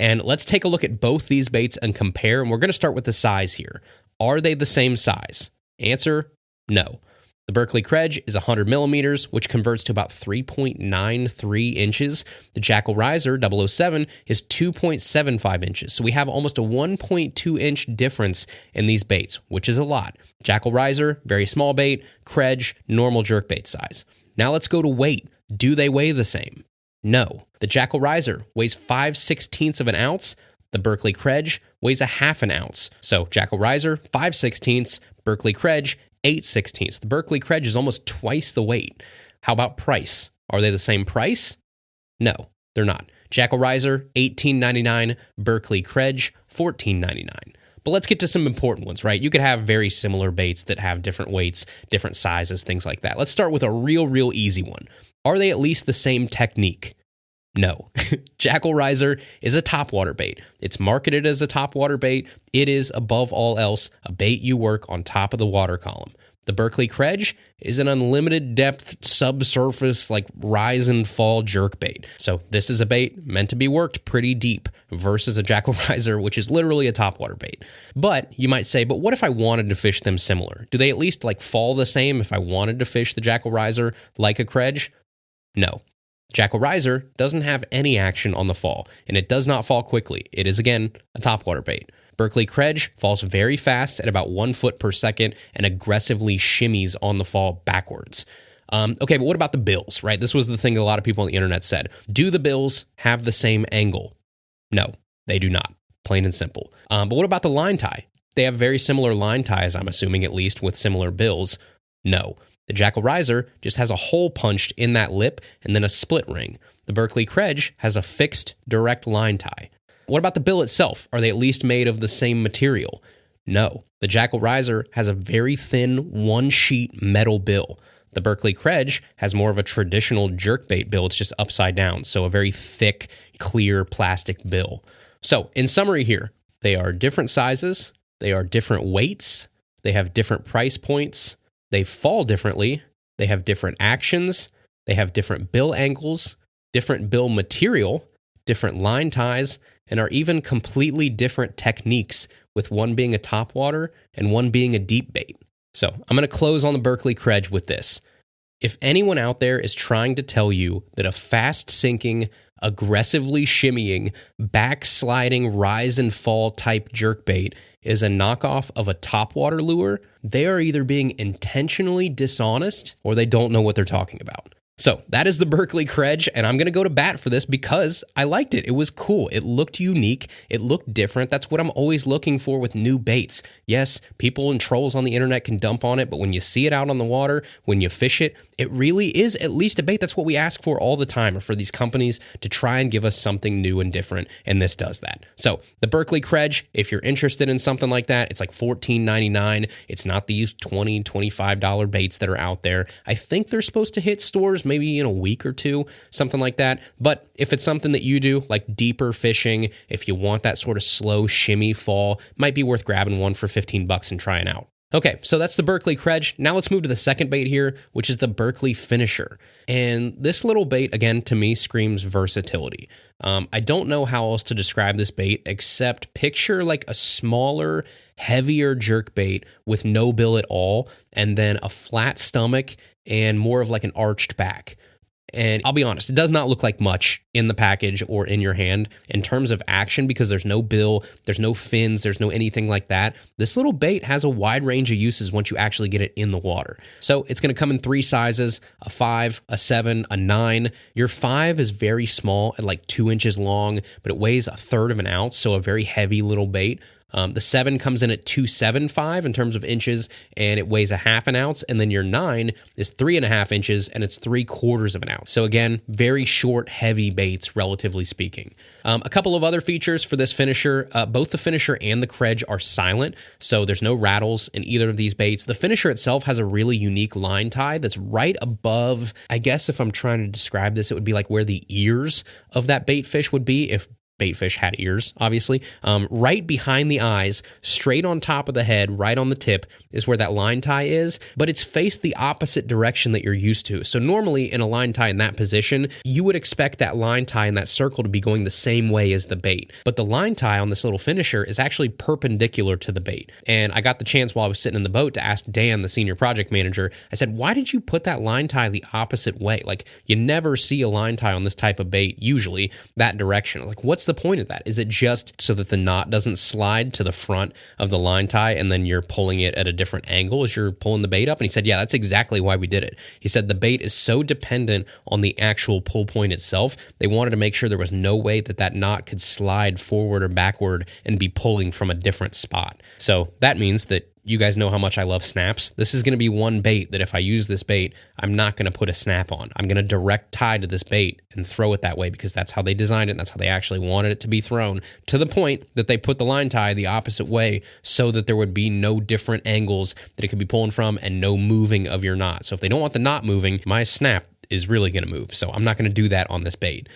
And let's take a look at both these baits and compare. And we're going to start with the size here. Are they the same size? Answer, no. The Berkley Kredge is 100 millimeters, which converts to about 3.93 inches. The Jackal Riser 007 is 2.75 inches. So we have almost a 1.2 inch difference in these baits, which is a lot. Jackal Riser, very small bait. Kredge, normal jerkbait size. Now let's go to weight. Do they weigh the same? No. The Jackal Riser weighs 5/16 of an ounce. The Berkley Kredge weighs a half an ounce. So Jackal Riser, 5/16, Berkley Kredge, 8/16. The Berkley Kredge is almost twice the weight. How about price? Are they the same price? No, they're not. Jackal Riser, $18.99. Berkley Kredge, $14.99. But let's get to some important ones, right? You could have very similar baits that have different weights, different sizes, things like that. Let's start with a real easy one. Are they at least the same technique? No. Jackal Riser is a topwater bait. It's marketed as a topwater bait. It is, above all else, a bait you work on top of the water column. The Berkley Kredge is an unlimited depth, subsurface, like rise and fall jerk bait. So this is a bait meant to be worked pretty deep versus a Jackal Riser, which is literally a topwater bait. But you might say, but what if I wanted to fish them similar? Do they at least like fall the same if I wanted to fish the Jackal Riser like a Kredge? No. Jackal Riser doesn't have any action on the fall, and it does not fall quickly. It is, again, a topwater bait. Berkley Kredge falls very fast at about 1 foot per second and aggressively shimmies on the fall backwards. Okay, but what about the bills, right? This was the thing that a lot of people on the internet said. Do the bills have the same angle? No, they do not. Plain and simple. But what about the line tie? They have very similar line ties, I'm assuming, at least, with similar bills. No. The Jackal Riser just has a hole punched in that lip and then a split ring. The Berkley Kredge has a fixed, direct line tie. What about the bill itself? Are they at least made of the same material? No. The Jackal Riser has a very thin, one-sheet metal bill. The Berkley Kredge has more of a traditional jerkbait bill. It's just upside down, so a very thick, clear plastic bill. So, in summary here, they are different sizes, they are different weights, they have different price points, they fall differently, they have different actions, they have different bill angles, different bill material, different line ties, and are even completely different techniques, with one being a topwater and one being a deep bait. So I'm going to close on the Berkley Kredge with this. If anyone out there is trying to tell you that a fast-sinking, aggressively shimmying, backsliding, rise and fall type jerkbait is a knockoff of a topwater lure, they are either being intentionally dishonest or they don't know what they're talking about. So that is the Berkley Kredge, and I'm going to go to bat for this because I liked it. It was cool. It looked unique. It looked different. That's what I'm always looking for with new baits. Yes, people and trolls on the internet can dump on it, but when you see it out on the water, when you fish it, it really is at least a bait. That's what we ask for all the time, or for these companies to try and give us something new and different, and this does that. So the Berkley Kredge, if you're interested in something like that, it's like $14.99. It's not these $20, $25 baits that are out there. I think they're supposed to hit stores maybe in a week or two, something like that. But if it's something that you do, like deeper fishing, if you want that sort of slow shimmy fall, might be worth grabbing one for $15 and trying out. Okay, so that's the Berkley Kredge. Now let's move to the second bait here, which is the Berkley Finisher. And this little bait, again, to me, screams versatility. I don't know how else to describe this bait except picture like a smaller, heavier jerkbait with no bill at all, and then a flat stomach and more of like an arched back. And I'll be honest, it does not look like much in the package or in your hand in terms of action, because there's no bill, there's no fins, there's no anything like that. This little bait has a wide range of uses once you actually get it in the water. So it's going to come in 3 sizes, a 5, a 7, a 9. Your 5 is very small at like 2 inches long, but it weighs 1/3 of an ounce, so a very heavy little bait. The 7 comes in at 275 in terms of inches, and it weighs a half an ounce. And then your 9 is 3.5 inches, and it's 3/4 of an ounce. So again, very short, heavy baits, relatively speaking. A couple of other features for this finisher. Both the finisher and the Kredge are silent, so there's no rattles in either of these baits. The finisher itself has a really unique line tie that's right above, I guess if I'm trying to describe this, it would be like where the ears of that bait fish would be if baitfish had ears, obviously. Right behind the eyes, straight on top of the head, right on the tip, is where that line tie is, but it's faced the opposite direction that you're used to. So normally in a line tie in that position, you would expect that line tie in that circle to be going the same way as the bait. But the line tie on this little finisher is actually perpendicular to the bait. And I got the chance while I was sitting in the boat to ask Dan, the senior project manager, I said, why did you put that line tie the opposite way? Like, you never see a line tie on this type of bait, usually, that direction. Like, what's the point of that? Is it just so that the knot doesn't slide to the front of the line tie and then you're pulling it at a different angle as you're pulling the bait up? And he said, yeah, that's exactly why we did it. He said the bait is so dependent on the actual pull point itself, they wanted to make sure there was no way that that knot could slide forward or backward and be pulling from a different spot. So that means that you guys know how much I love snaps. This is going to be one bait that if I use this bait, I'm not going to put a snap on. I'm going to direct tie to this bait and throw it that way because that's how they designed it and that's how they actually wanted it to be thrown, to the point that they put the line tie the opposite way so that there would be no different angles that it could be pulling from and no moving of your knot. So if they don't want the knot moving, my snap is really going to move. So I'm not going to do that on this bait.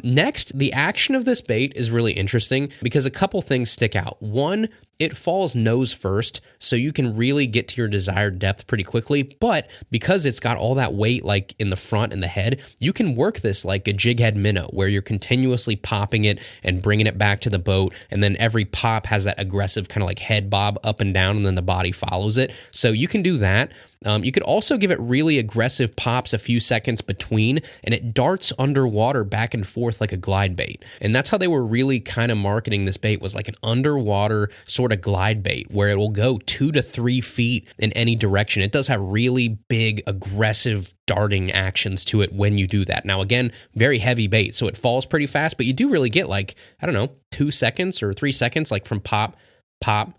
Next, the action of this bait is really interesting because a couple things stick out. One, it falls nose first, so you can really get to your desired depth pretty quickly, but because it's got all that weight like in the front and the head, you can work this like a jig head minnow where you're continuously popping it and bringing it back to the boat, and then every pop has that aggressive kind of like head bob up and down, and then the body follows it. So you can do that. You could also give it really aggressive pops a few seconds between, and it darts underwater back and forth like a glide bait. And that's how they were really kind of marketing this bait, was like an underwater sort of glide bait where it will go 2 to 3 feet in any direction. It does have really big, aggressive darting actions to it when you do that. Now, again, very heavy bait, so it falls pretty fast, but you do really get like, I don't know, 2 seconds or 3 seconds, like from pop, pop,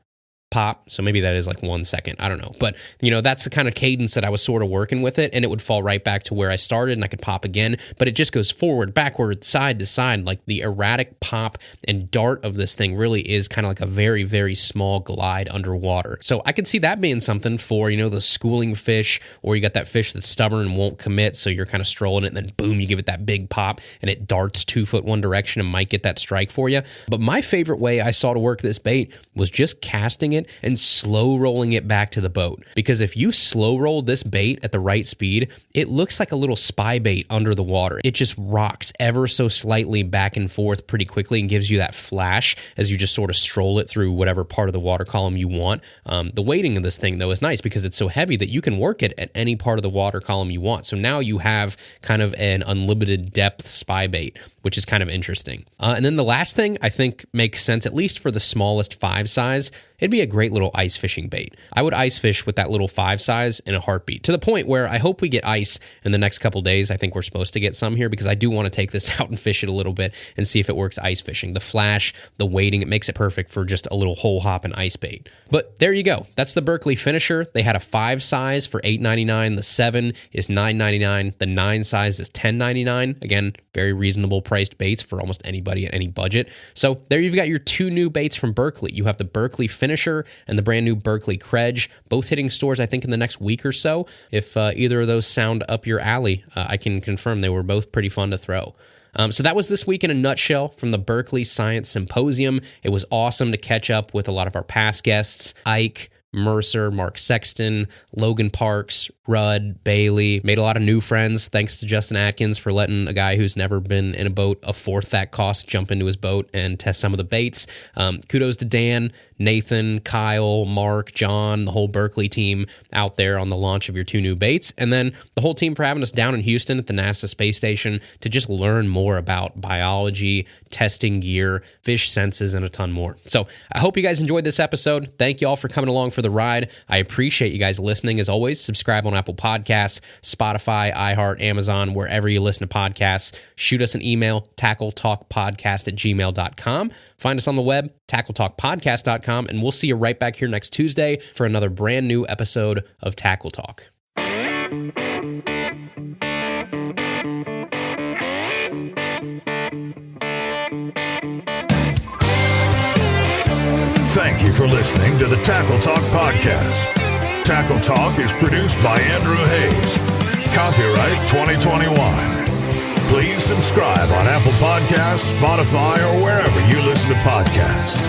pop. So maybe that is like 1 second. I don't know. But, you know, that's the kind of cadence that I was sort of working with it, and it would fall right back to where I started and I could pop again, but it just goes forward, backward, side to side. Like the erratic pop and dart of this thing really is kind of like a very, very small glide underwater. So I could see that being something for, you know, the schooling fish, or you got that fish that's stubborn and won't commit, so you're kind of strolling it and then boom, you give it that big pop and it darts 2 foot one direction and might get that strike for you. But my favorite way I saw to work this bait was just casting it and slow rolling it back to the boat. Because if you slow roll this bait at the right speed, it looks like a little spy bait under the water. It just rocks ever so slightly back and forth pretty quickly and gives you that flash as you just sort of stroll it through whatever part of the water column you want. The weighting of this thing, though, is nice because it's so heavy that you can work it at any part of the water column you want. So now you have kind of an unlimited depth spy bait, which is kind of interesting. And then the last thing I think makes sense, at least for the smallest 5 size, it'd be a great little ice fishing bait. I would ice fish with that little 5 size in a heartbeat, to the point where I hope we get ice in the next couple days. I think we're supposed to get some here because I do want to take this out and fish it a little bit and see if it works ice fishing. The flash, the weighting, it makes it perfect for just a little hole hop and ice bait. But there you go. That's the Berkley finisher. They had a 5 size for $8.99. The 7 is $9.99. The 9 size is $10.99. Again, very reasonable priced baits for almost anybody at any budget. So there you've got your 2 new baits from Berkley. You have the Berkley finisher and the brand new Berkley Kredge, both hitting stores I think in the next week or so. If either of those sound up your alley, I can confirm they were both pretty fun to throw. So that was this week in a nutshell from the Berkley Science Symposium. It was awesome to catch up with a lot of our past guests, Ike, Mercer, Mark Sexton, Logan Parks, Rudd, Bailey. Made a lot of new friends thanks to Justin Atkins for letting a guy who's never been in a boat a fourth that cost jump into his boat and test some of the baits. Kudos to Dan, Nathan, Kyle, Mark, John, the whole Berkley team out there on the launch of your 2 new baits, and then the whole team for having us down in Houston at the NASA space station to just learn more about biology, testing gear, fish senses, and a ton more. So I hope you guys enjoyed this episode. Thank you all for coming along for the ride. I appreciate you guys listening. As always, subscribe on Apple Podcasts, Spotify, iHeart, Amazon, wherever you listen to podcasts. Shoot us an email, tackletalkpodcast@gmail.com. Find us on the web, tackletalkpodcast.com, and we'll see you right back here next Tuesday for another brand new episode of Tackle Talk. Thank you for listening to the Tackle Talk podcast. Tackle Talk is produced by Andrew Hayes. Copyright 2021. Please subscribe on Apple Podcasts, Spotify, or wherever you listen to podcasts.